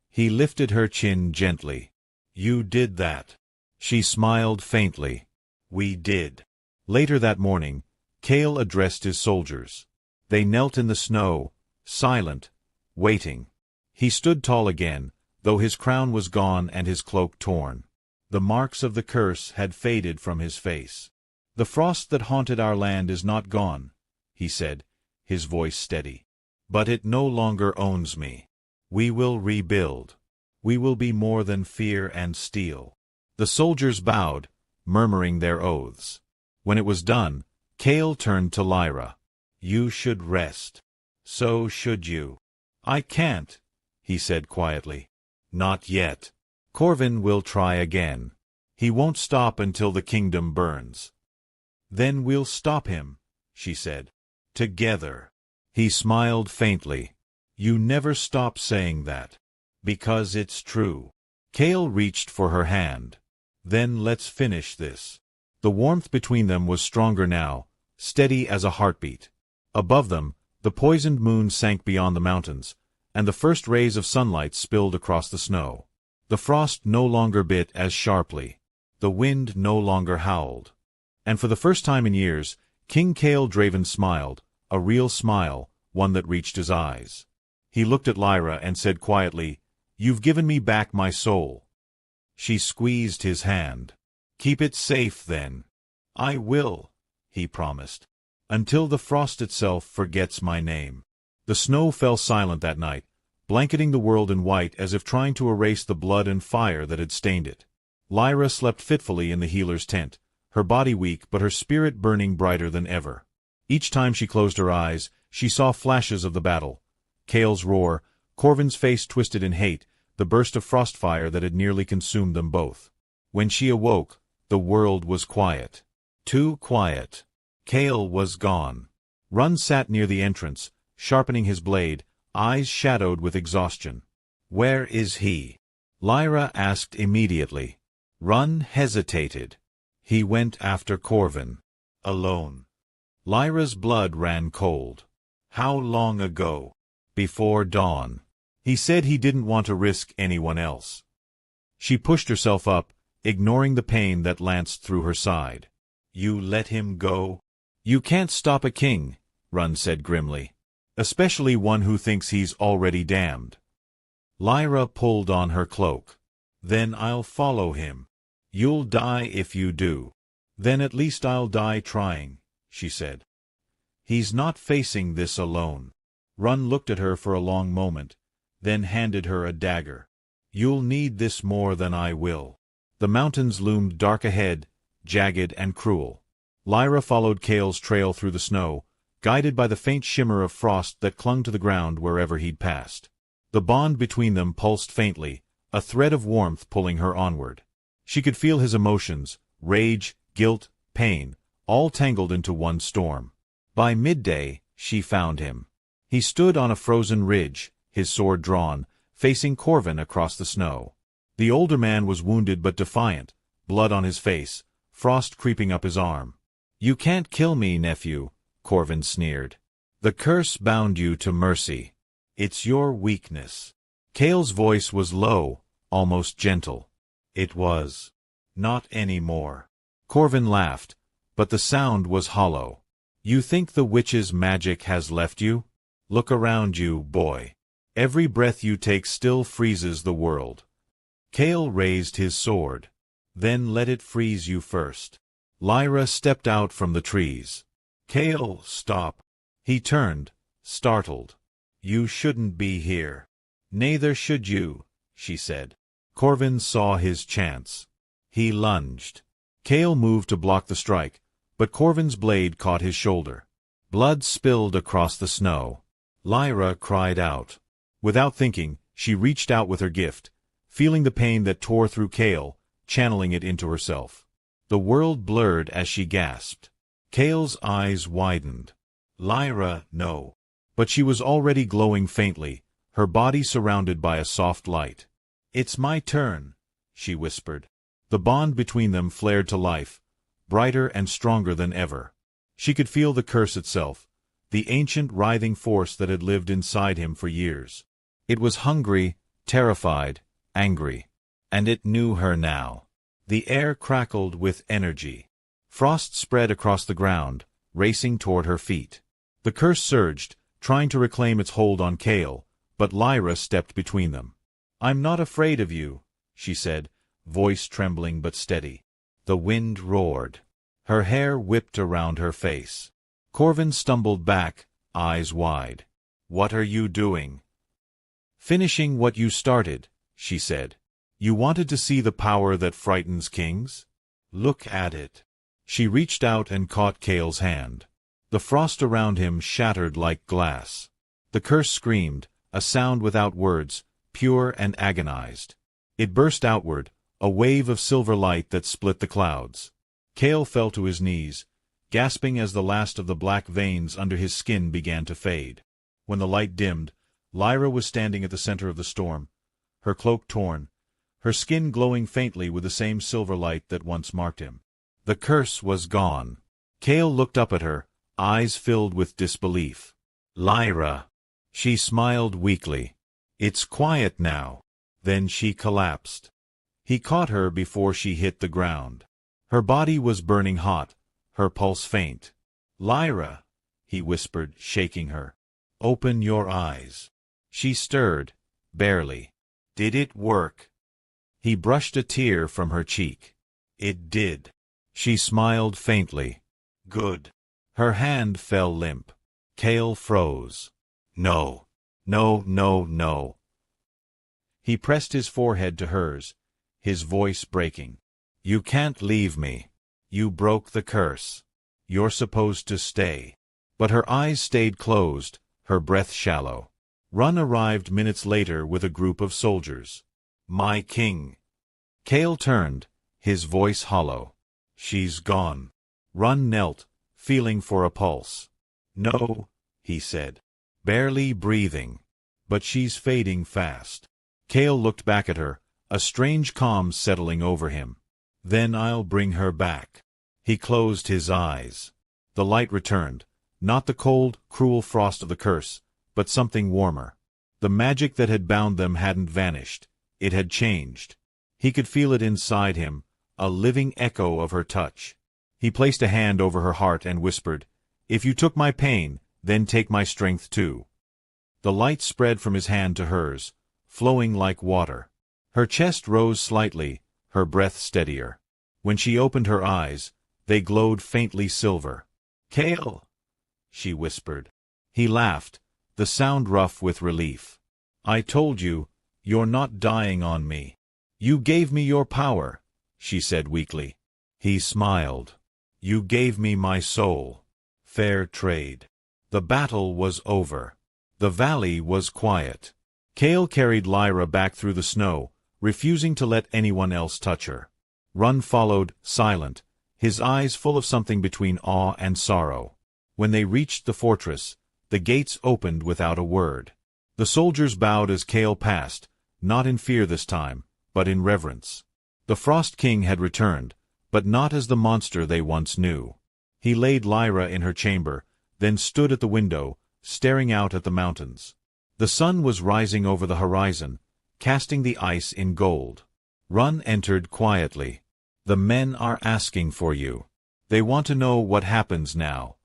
He lifted her chin gently. "You did that." She smiled faintly. "We did." Later that morning, Cale addressed his soldiers. They knelt in the snow, silent, waiting. He stood tall again, though his crown was gone and his cloak torn. The marks of the curse had faded from his face. "The frost that haunted our land is not gone," he said, his voice steady. "But it no longer owns me. We will rebuild. We will be more than fear and steel." The soldiers bowed, murmuring their oaths. When it was done, Cale turned to Lyra. "You should rest. So should you." "I can't," he said quietly. "Not yet. Corvin will try again. He won't stop until the kingdom burns." "Then we'll stop him," she said. "Together." He smiled faintly. "You never stop saying that." "Because it's true." Cale reached for her hand. "Then let's finish this." The warmth between them was stronger now, steady as a heartbeat. Above them, the poisoned moon sank beyond the mountains, and the first rays of sunlight spilled across the snow. The frost no longer bit as sharply. The wind no longer howled. And for the first time in years, King Cale Draven smiled, a real smile, one that reached his eyes. He looked at Lyra and said quietly, "You've given me back my soul." She squeezed his hand. "Keep it safe, then." "I will," he promised, "until the frost itself forgets my name." The snow fell silent that night, blanketing the world in white as if trying to erase the blood and fire that had stained it. Lyra slept fitfully in the healer's tent, her body weak but her spirit burning brighter than ever. Each time she closed her eyes, she saw flashes of the battle. Cale's roar, Corvin's face twisted in hate, the burst of frostfire that had nearly consumed them both. When she awoke, the world was quiet. Too quiet. Cale was gone. Run sat near the entrance, sharpening his blade, eyes shadowed with exhaustion. "Where is he?" Lyra asked immediately. Run hesitated. "He went after Corvin. Alone." Lyra's blood ran cold. "How long ago?" "Before dawn. He said he didn't want to risk anyone else." She pushed herself up, ignoring the pain that lanced through her side. "You let him go?" "You can't stop a king," Run said grimly. "Especially one who thinks he's already damned." Lyra pulled on her cloak. "Then I'll follow him." "You'll die if you do." "Then at least I'll die trying," she said. "He's not facing this alone." Run looked at her for a long moment, then handed her a dagger. "You'll need this more than I will." The mountains loomed dark ahead, jagged and cruel. Lyra followed Cale's trail through the snow, guided by the faint shimmer of frost that clung to the ground wherever he'd passed. The bond between them pulsed faintly, a thread of warmth pulling her onward. She could feel his emotions, rage, guilt, pain, all tangled into one storm. By midday, she found him. He stood on a frozen ridge, his sword drawn, facing Corvin across the snow. The older man was wounded but defiant, blood on his face, frost creeping up his arm. "You can't kill me, nephew," Corvin sneered. "The curse bound you to mercy. It's your weakness." Cale's voice was low, almost gentle. "It was. Not anymore." Corvin laughed, but the sound was hollow. "You think the witch's magic has left you? Look around you, boy. Every breath you take still freezes the world." Cale raised his sword. "Then let it freeze you first." Lyra stepped out from the trees. "Cale, stop." He turned, startled. "You shouldn't be here." "Neither should you," she said. Corvin saw his chance. He lunged. Cale moved to block the strike, but Corvin's blade caught his shoulder. Blood spilled across the snow. Lyra cried out. Without thinking, she reached out with her gift, feeling the pain that tore through Cale, channeling it into herself. The world blurred as she gasped. Cale's eyes widened. "Lyra, no." But she was already glowing faintly, her body surrounded by a soft light. "It's my turn," she whispered. The bond between them flared to life, brighter and stronger than ever. She could feel the curse itself, the ancient writhing force that had lived inside him for years. It was hungry, terrified, angry. And it knew her now. The air crackled with energy. Frost spread across the ground, racing toward her feet. The curse surged, trying to reclaim its hold on Cale, but Lyra stepped between them. "I'm not afraid of you," she said, voice trembling but steady. The wind roared. Her hair whipped around her face. Corvin stumbled back, eyes wide. "What are you doing?" "Finishing what you started," she said. "You wanted to see the power that frightens kings? Look at it." She reached out and caught Cale's hand. The frost around him shattered like glass. The curse screamed, a sound without words, pure and agonized. It burst outward, a wave of silver light that split the clouds. Cale fell to his knees, gasping as the last of the black veins under his skin began to fade. When the light dimmed, Lyra was standing at the center of the storm, her cloak torn, her skin glowing faintly with the same silver light that once marked him. The curse was gone. Cale looked up at her, eyes filled with disbelief. "Lyra." She smiled weakly. "It's quiet now." Then she collapsed. He caught her before she hit the ground. Her body was burning hot, her pulse faint. "Lyra," he whispered, shaking her. "Open your eyes." She stirred, barely. "Did it work?" He brushed a tear from her cheek. "It did." She smiled faintly. "Good." Her hand fell limp. Cale froze. "No. No, no, no." He pressed his forehead to hers, his voice breaking. "You can't leave me. You broke the curse. You're supposed to stay." But her eyes stayed closed, her breath shallow. Run arrived minutes later with a group of soldiers. "My king." Cale turned, his voice hollow. "She's gone." Run knelt, feeling for a pulse. "No," he said. "Barely breathing. But she's fading fast." Cale looked back at her, a strange calm settling over him. "Then I'll bring her back." He closed his eyes. The light returned, not the cold, cruel frost of the curse, but something warmer. The magic that had bound them hadn't vanished. It had changed. He could feel it inside him, a living echo of her touch. He placed a hand over her heart and whispered, "If you took my pain, then take my strength too." The light spread from his hand to hers, flowing like water. Her chest rose slightly, her breath steadier. When she opened her eyes, they glowed faintly silver. "Cale," she whispered. He laughed, the sound rough with relief. "I told you, you're not dying on me." "You gave me your power," she said weakly. He smiled. "You gave me my soul. Fair trade." The battle was over. The valley was quiet. Cale carried Lyra back through the snow, refusing to let anyone else touch her. Run followed, silent, his eyes full of something between awe and sorrow. When they reached the fortress, the gates opened without a word. The soldiers bowed as Cale passed, not in fear this time, but in reverence. The Frost King had returned, but not as the monster they once knew. He laid Lyra in her chamber, then stood at the window, staring out at the mountains. The sun was rising over the horizon, casting the ice in gold. Run entered quietly. "The men are asking for you. They want to know what happens now."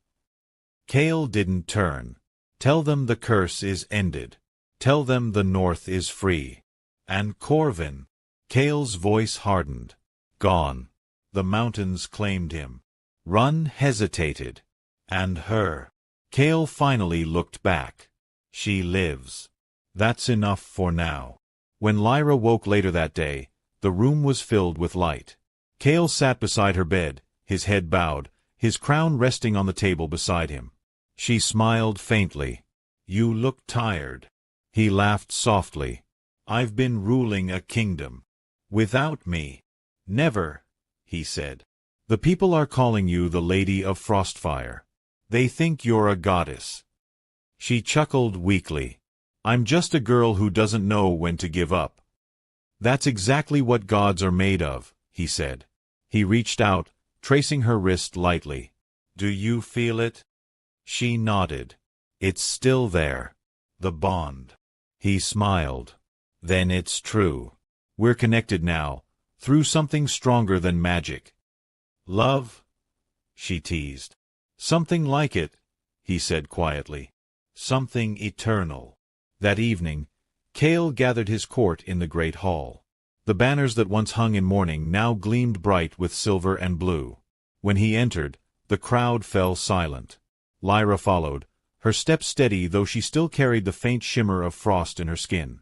Cale didn't turn. "Tell them the curse is ended. Tell them the North is free. And Corvin." Cale's voice hardened. "Gone." The mountains claimed him. Run hesitated. "And her." Cale finally looked back. "She lives. That's enough for now." When Lyra woke later that day, the room was filled with light. Cale sat beside her bed, his head bowed, his crown resting on the table beside him. She smiled faintly. "You look tired." He laughed softly. "I've been ruling a kingdom. Without me." "Never," he said. "The people are calling you the Lady of Frostfire. They think you're a goddess." She chuckled weakly. "I'm just a girl who doesn't know when to give up." "That's exactly what gods are made of," he said. He reached out, tracing her wrist lightly. "Do you feel it?" She nodded. "It's still there. The bond." He smiled. "Then it's true. We're connected now, through something stronger than magic." "Love?" she teased. "Something like it," he said quietly. "Something eternal." That evening, Cale gathered his court in the great hall. The banners that once hung in mourning now gleamed bright with silver and blue. When he entered, the crowd fell silent. Lyra followed, her step steady though she still carried the faint shimmer of frost in her skin.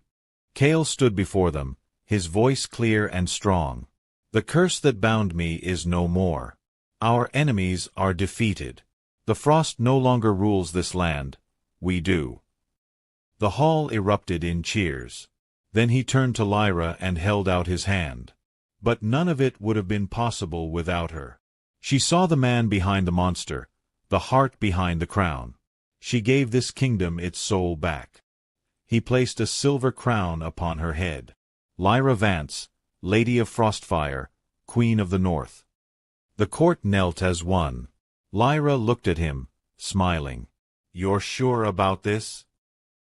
Cale stood before them, his voice clear and strong. "The curse that bound me is no more. Our enemies are defeated. The frost no longer rules this land. We do." The hall erupted in cheers. Then he turned to Lyra and held out his hand. But none of it would have been possible without her. She saw the man behind the monster, the heart behind the crown. She gave this kingdom its soul back. He placed a silver crown upon her head. Lyra Vance, Lady of Frostfire, Queen of the North. The court knelt as one. Lyra looked at him, smiling. "You're sure about this?"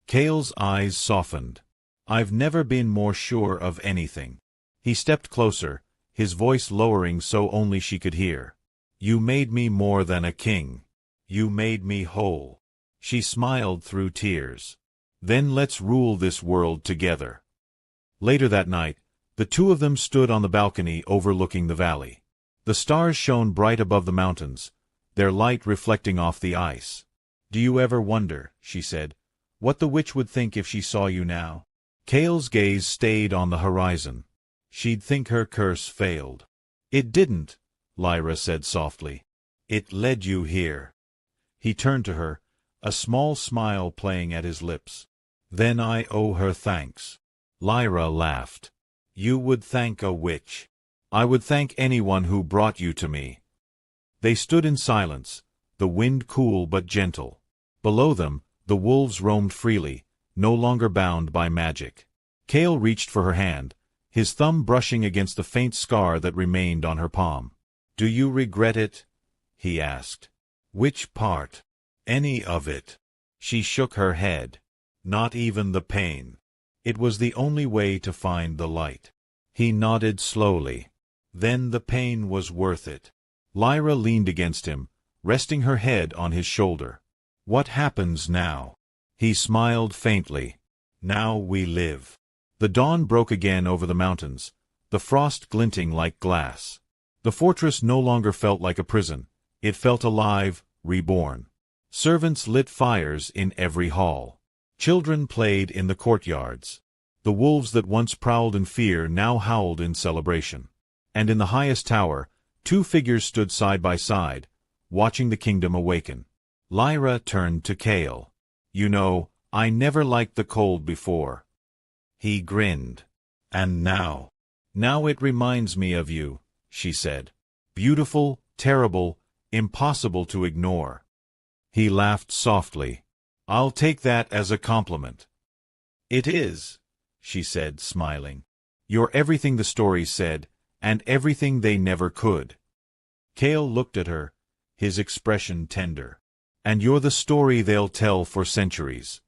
Cale's eyes softened. I've never been more sure of anything. He stepped closer, his voice lowering so only she could hear. You made me more than a king. You made me whole. She smiled through tears. Then let's rule this world together. Later that night, the two of them stood on the balcony overlooking the valley. The stars shone bright above the mountains, their light reflecting off the ice. Do you ever wonder, she said, what the witch would think if she saw you now? Cale's gaze stayed on the horizon. She'd think her curse failed. It didn't, Lyra said softly. It led you here. He turned to her, a small smile playing at his lips. Then I owe her thanks. Lyra laughed. You would thank a witch. I would thank anyone who brought you to me. They stood in silence, the wind cool but gentle. Below them, the wolves roamed freely, no longer bound by magic. Cale reached for her hand, his thumb brushing against the faint scar that remained on her palm. Do you regret it? He asked. Which part? Any of it. She shook her head. Not even the pain. It was the only way to find the light. He nodded slowly. Then the pain was worth it. Lyra leaned against him, resting her head on his shoulder. What happens now? He smiled faintly. Now we live. The dawn broke again over the mountains, the frost glinting like glass. The fortress no longer felt like a prison. It felt alive, reborn. Servants lit fires in every hall. Children played in the courtyards. The wolves that once prowled in fear now howled in celebration. And in the highest tower, two figures stood side by side, watching the kingdom awaken. Lyra turned to Cale. You know, I never liked the cold before. He grinned. And now? Now it reminds me of you, she said. Beautiful, terrible, impossible to ignore. He laughed softly. I'll take that as a compliment. It is, she said, smiling. You're everything the stories said, and everything they never could. Cale looked at her, his expression tender. And you're the story they'll tell for centuries.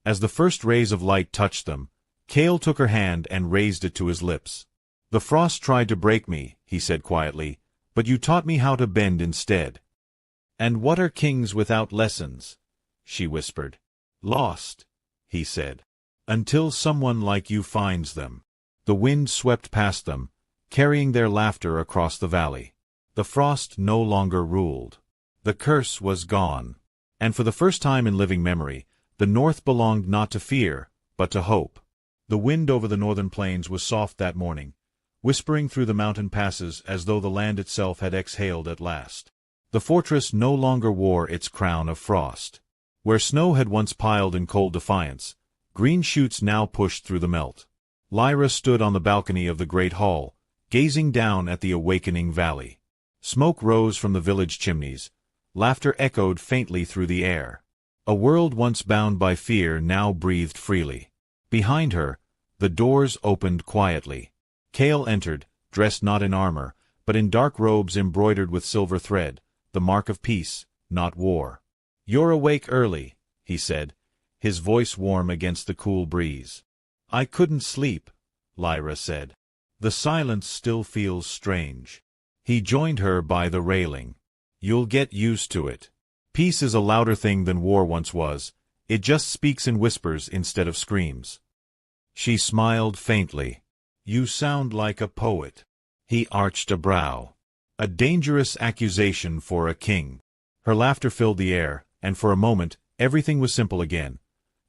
As the first rays of light touched them, Cale took her hand and raised it to his lips. The frost tried to break me, he said quietly, but you taught me how to bend instead. And what are kings without lessons? She whispered. Lost, he said. Until someone like you finds them. The wind swept past them, carrying their laughter across the valley. The frost no longer ruled. The curse was gone. And for the first time in living memory, the north belonged not to fear, but to hope. The wind over the northern plains was soft that morning, whispering through the mountain passes as though the land itself had exhaled at last. The fortress no longer wore its crown of frost. Where snow had once piled in cold defiance, green shoots now pushed through the melt. Lyra stood on the balcony of the great hall, gazing down at the awakening valley. Smoke rose from the village chimneys. Laughter echoed faintly through the air. A world once bound by fear now breathed freely. Behind her, the doors opened quietly. Cale entered, dressed not in armor, but in dark robes embroidered with silver thread, the mark of peace, not war. You're awake early, he said, his voice warm against the cool breeze. I couldn't sleep, Lyra said. The silence still feels strange. He joined her by the railing. You'll get used to it. Peace is a louder thing than war once was. It just speaks in whispers instead of screams. She smiled faintly. You sound like a poet. He arched a brow. A dangerous accusation for a king. Her laughter filled the air, and for a moment, everything was simple again.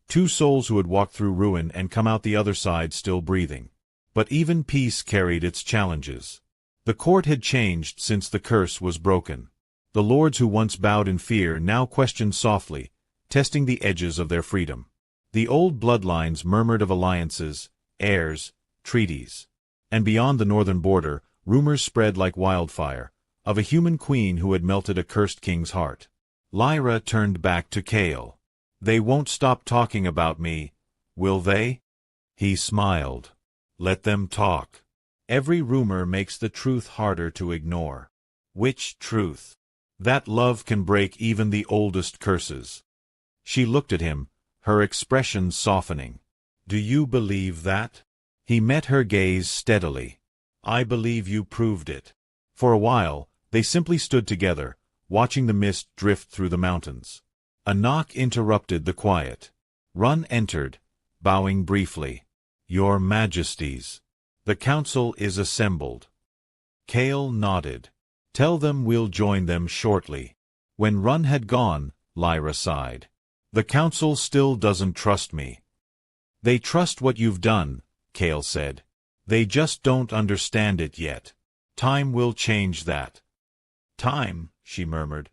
Two souls who had walked through ruin and come out the other side still breathing. But even peace carried its challenges. The court had changed since the curse was broken. The lords who once bowed in fear now questioned softly, testing the edges of their freedom. The old bloodlines murmured of alliances, heirs, treaties. And beyond the northern border, rumors spread like wildfire, of a human queen who had melted a cursed king's heart. Lyra turned back to Cale. They won't stop talking about me, will they? He smiled. Let them talk. Every rumor makes the truth harder to ignore. Which truth? That love can break even the oldest curses. She looked at him, her expression softening. Do you believe that? He met her gaze steadily. I believe you proved it. For a while, they simply stood together, watching the mist drift through the mountains. A knock interrupted the quiet. Run entered, bowing briefly. Your Majesties. The council is assembled. Kale nodded. Tell them we'll join them shortly. When Run had gone, Lyra sighed. The council still doesn't trust me. They trust what you've done, Kale said. They just don't understand it yet. Time will change that. Time, she murmured.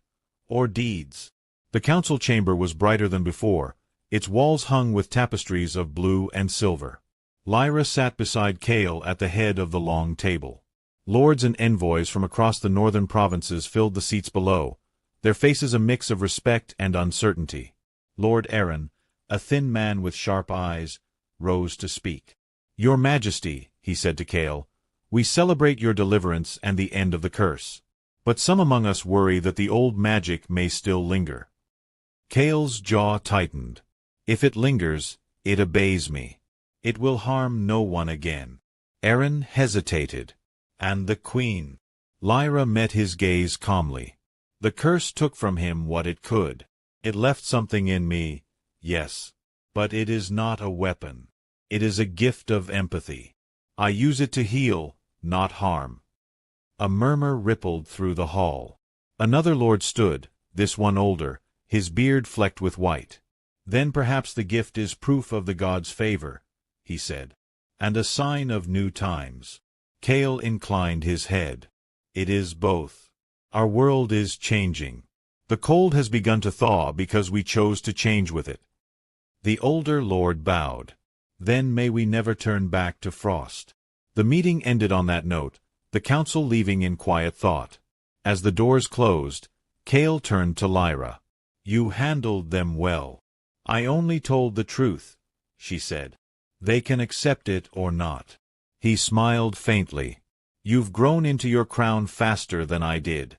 Or deeds. The council chamber was brighter than before, its walls hung with tapestries of blue and silver. Lyra sat beside Kale at the head of the long table. Lords and envoys from across the northern provinces filled the seats below, their faces a mix of respect and uncertainty. Lord Aaron, a thin man with sharp eyes, rose to speak. Your Majesty, he said to Kale, we celebrate your deliverance and the end of the curse. But some among us worry that the old magic may still linger. Kale's jaw tightened. If it lingers, it obeys me. It will harm no one again. Aaron hesitated. And the Queen. Lyra met his gaze calmly. The curse took from him what it could. It left something in me, yes. But it is not a weapon. It is a gift of empathy. I use it to heal, not harm. A murmur rippled through the hall. Another lord stood, this one older, his beard flecked with white. Then perhaps the gift is proof of the gods' favor, he said. And a sign of new times. Kale inclined his head. It is both. Our world is changing. The cold has begun to thaw because we chose to change with it. The older lord bowed. Then may we never turn back to frost. The meeting ended on that note, the council leaving in quiet thought. As the doors closed, Kale turned to Lyra. You handled them well. I only told the truth, she said. They can accept it or not. He smiled faintly. You've grown into your crown faster than I did.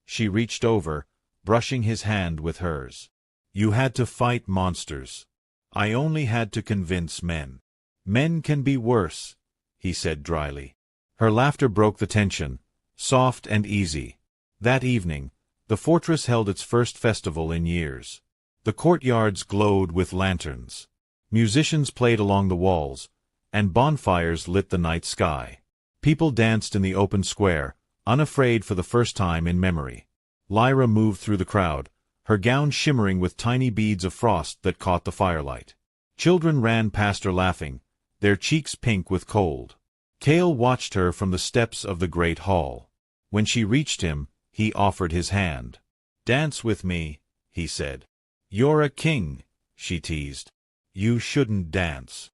She reached over, brushing his hand with hers. You had to fight monsters. I only had to convince men. Men can be worse, he said dryly. Her laughter broke the tension, soft and easy. That evening, the fortress held its first festival in years. The courtyards glowed with lanterns. Musicians played along the walls, and bonfires lit the night sky. People danced in the open square, unafraid for the first time in memory. Lyra moved through the crowd, her gown shimmering with tiny beads of frost that caught the firelight. Children ran past her laughing, their cheeks pink with cold. Kale watched her from the steps of the great hall. When she reached him, he offered his hand. Dance with me, he said. You're a king, she teased. You shouldn't dance.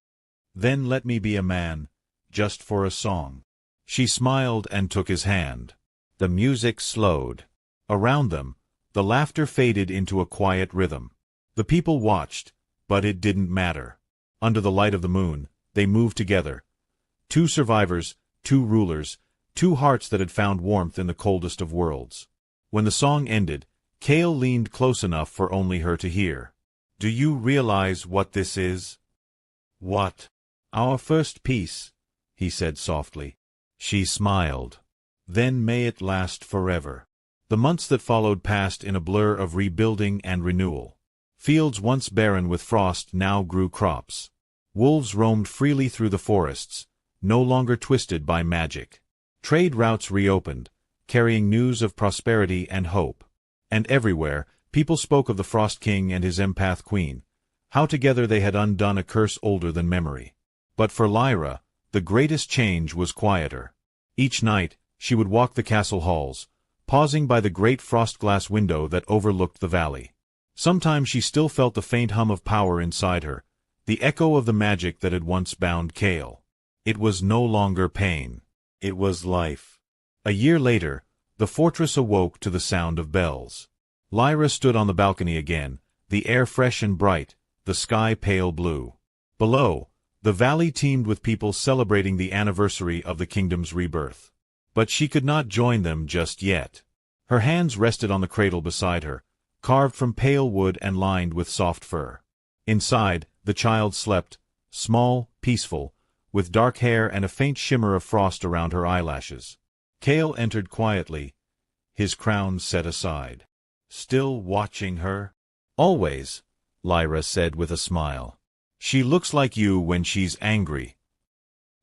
Then let me be a man, just for a song. She smiled and took his hand. The music slowed. Around them, the laughter faded into a quiet rhythm. The people watched, but it didn't matter. Under the light of the moon, they moved together. Two survivors, two rulers, two hearts that had found warmth in the coldest of worlds. When the song ended, Kale leaned close enough for only her to hear. Do you realize what this is? What? Our first peace, he said softly. She smiled. Then may it last forever. The months that followed passed in a blur of rebuilding and renewal. Fields once barren with frost now grew crops. Wolves roamed freely through the forests, no longer twisted by magic. Trade routes reopened, carrying news of prosperity and hope. And everywhere, people spoke of the Frost King and his empath queen, how together they had undone a curse older than memory. But for Lyra, the greatest change was quieter. Each night, she would walk the castle halls, pausing by the great frost-glass window that overlooked the valley. Sometimes she still felt the faint hum of power inside her, the echo of the magic that had once bound Kale. It was no longer pain. It was life. A year later, the fortress awoke to the sound of bells. Lyra stood on the balcony again, the air fresh and bright, the sky pale blue. Below, the valley teemed with people celebrating the anniversary of the kingdom's rebirth. But she could not join them just yet. Her hands rested on the cradle beside her, carved from pale wood and lined with soft fur. Inside, the child slept, small, peaceful, with dark hair and a faint shimmer of frost around her eyelashes. Cale entered quietly, his crown set aside. "Still watching her?" "Always," Lyra said with a smile. "She looks like you when she's angry."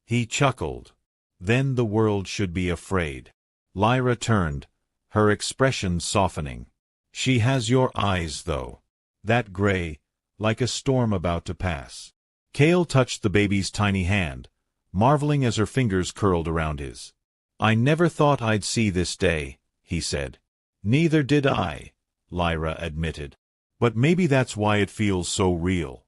He chuckled. "Then the world should be afraid." Lyra turned, her expression softening. "She has your eyes, though. That gray, like a storm about to pass." Cale touched the baby's tiny hand, marveling as her fingers curled around his. "I never thought I'd see this day," he said. "Neither did I," Lyra admitted. "But maybe that's why it feels so real."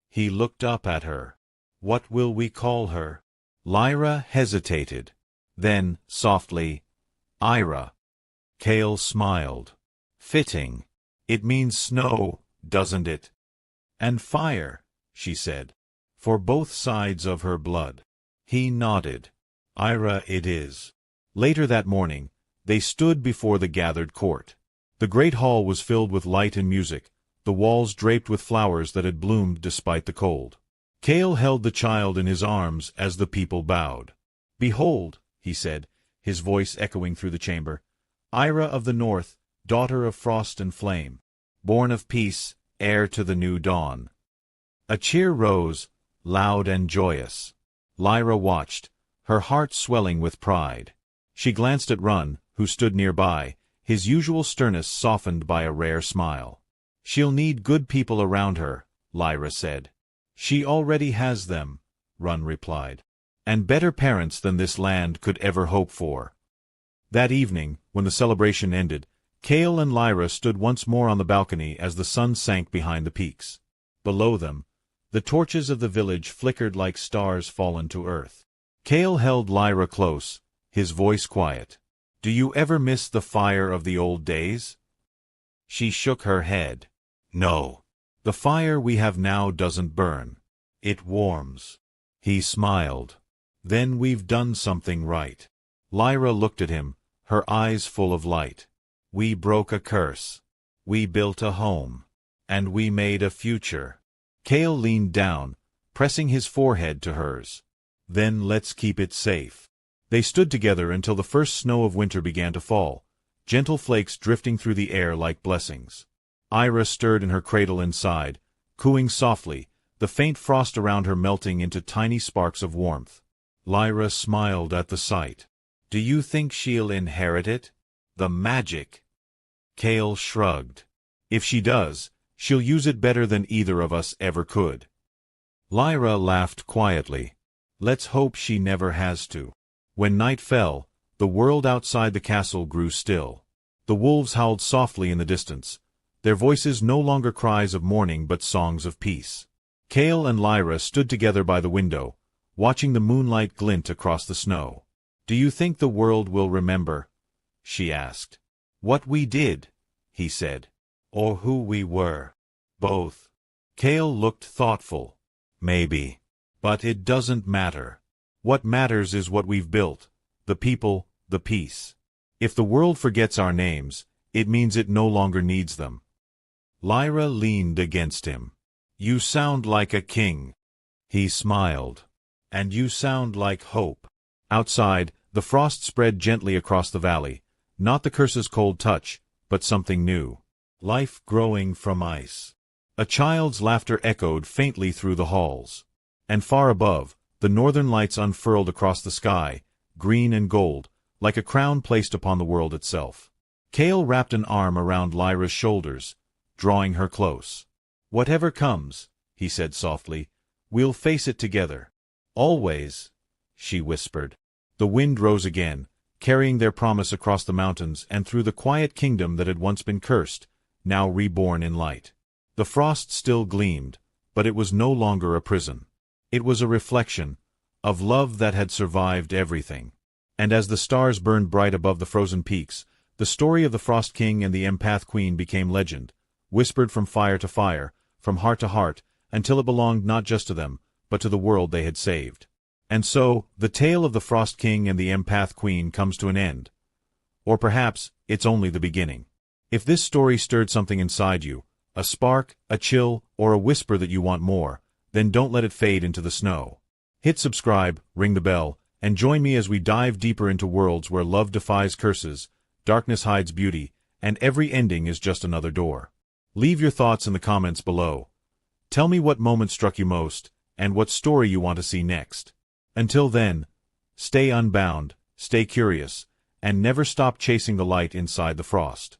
He looked up at her. "What will we call her?" Lyra hesitated. Then, softly, "Ira." Cale smiled. "Fitting. It means snow, doesn't it?" "And fire," she said. "For both sides of her blood." He nodded. "Ira it is." Later that morning, they stood before the gathered court. The great hall was filled with light and music, the walls draped with flowers that had bloomed despite the cold. Cale held the child in his arms as the people bowed. "Behold," he said, his voice echoing through the chamber, "Ira of the North, daughter of frost and flame, born of peace, heir to the new dawn." A cheer rose, loud and joyous. Lyra watched, her heart swelling with pride. She glanced at Run, who stood nearby, his usual sternness softened by a rare smile. "She'll need good people around her," Lyra said. "She already has them," Run replied. "And better parents than this land could ever hope for." That evening, when the celebration ended, Cale and Lyra stood once more on the balcony as the sun sank behind the peaks. Below them, the torches of the village flickered like stars fallen to earth. Cale held Lyra close, his voice quiet. "Do you ever miss the fire of the old days?" She shook her head. "No. The fire we have now doesn't burn. It warms." He smiled. "Then we've done something right." Lyra looked at him, her eyes full of light. "We broke a curse. We built a home. And we made a future." Cale leaned down, pressing his forehead to hers. "Then let's keep it safe." They stood together until the first snow of winter began to fall, gentle flakes drifting through the air like blessings. Ira stirred in her cradle inside, cooing softly, the faint frost around her melting into tiny sparks of warmth. Lyra smiled at the sight. "Do you think she'll inherit it? The magic?" Cale shrugged. "If she does, she'll use it better than either of us ever could." Lyra laughed quietly. "Let's hope she never has to." When night fell, the world outside the castle grew still. The wolves howled softly in the distance, their voices no longer cries of mourning but songs of peace. Cale and Lyra stood together by the window, watching the moonlight glint across the snow. "Do you think the world will remember?" she asked. "What we did," he said. "Or who we were?" "Both." Cale looked thoughtful. "Maybe. But it doesn't matter. What matters is what we've built, the people, the peace. If the world forgets our names, it means it no longer needs them." Lyra leaned against him. "You sound like a king." He smiled. "And you sound like hope." Outside, the frost spread gently across the valley, not the curse's cold touch, but something new. Life growing from ice. A child's laughter echoed faintly through the halls. And far above, the northern lights unfurled across the sky, green and gold, like a crown placed upon the world itself. Cale wrapped an arm around Lyra's shoulders, drawing her close. "Whatever comes," he said softly, "we'll face it together." "Always," she whispered. The wind rose again, carrying their promise across the mountains and through the quiet kingdom that had once been cursed, now reborn in light. The frost still gleamed, but it was no longer a prison. It was a reflection of love that had survived everything. And as the stars burned bright above the frozen peaks, the story of the Frost King and the Empath Queen became legend, whispered from fire to fire, from heart to heart, until it belonged not just to them, but to the world they had saved. And so, the tale of the Frost King and the Empath Queen comes to an end. Or perhaps, it's only the beginning. If this story stirred something inside you, a spark, a chill, or a whisper that you want more, then don't let it fade into the snow. Hit subscribe, ring the bell, and join me as we dive deeper into worlds where love defies curses, darkness hides beauty, and every ending is just another door. Leave your thoughts in the comments below. Tell me what moment struck you most, and what story you want to see next. Until then, stay unbound, stay curious, and never stop chasing the light inside the frost.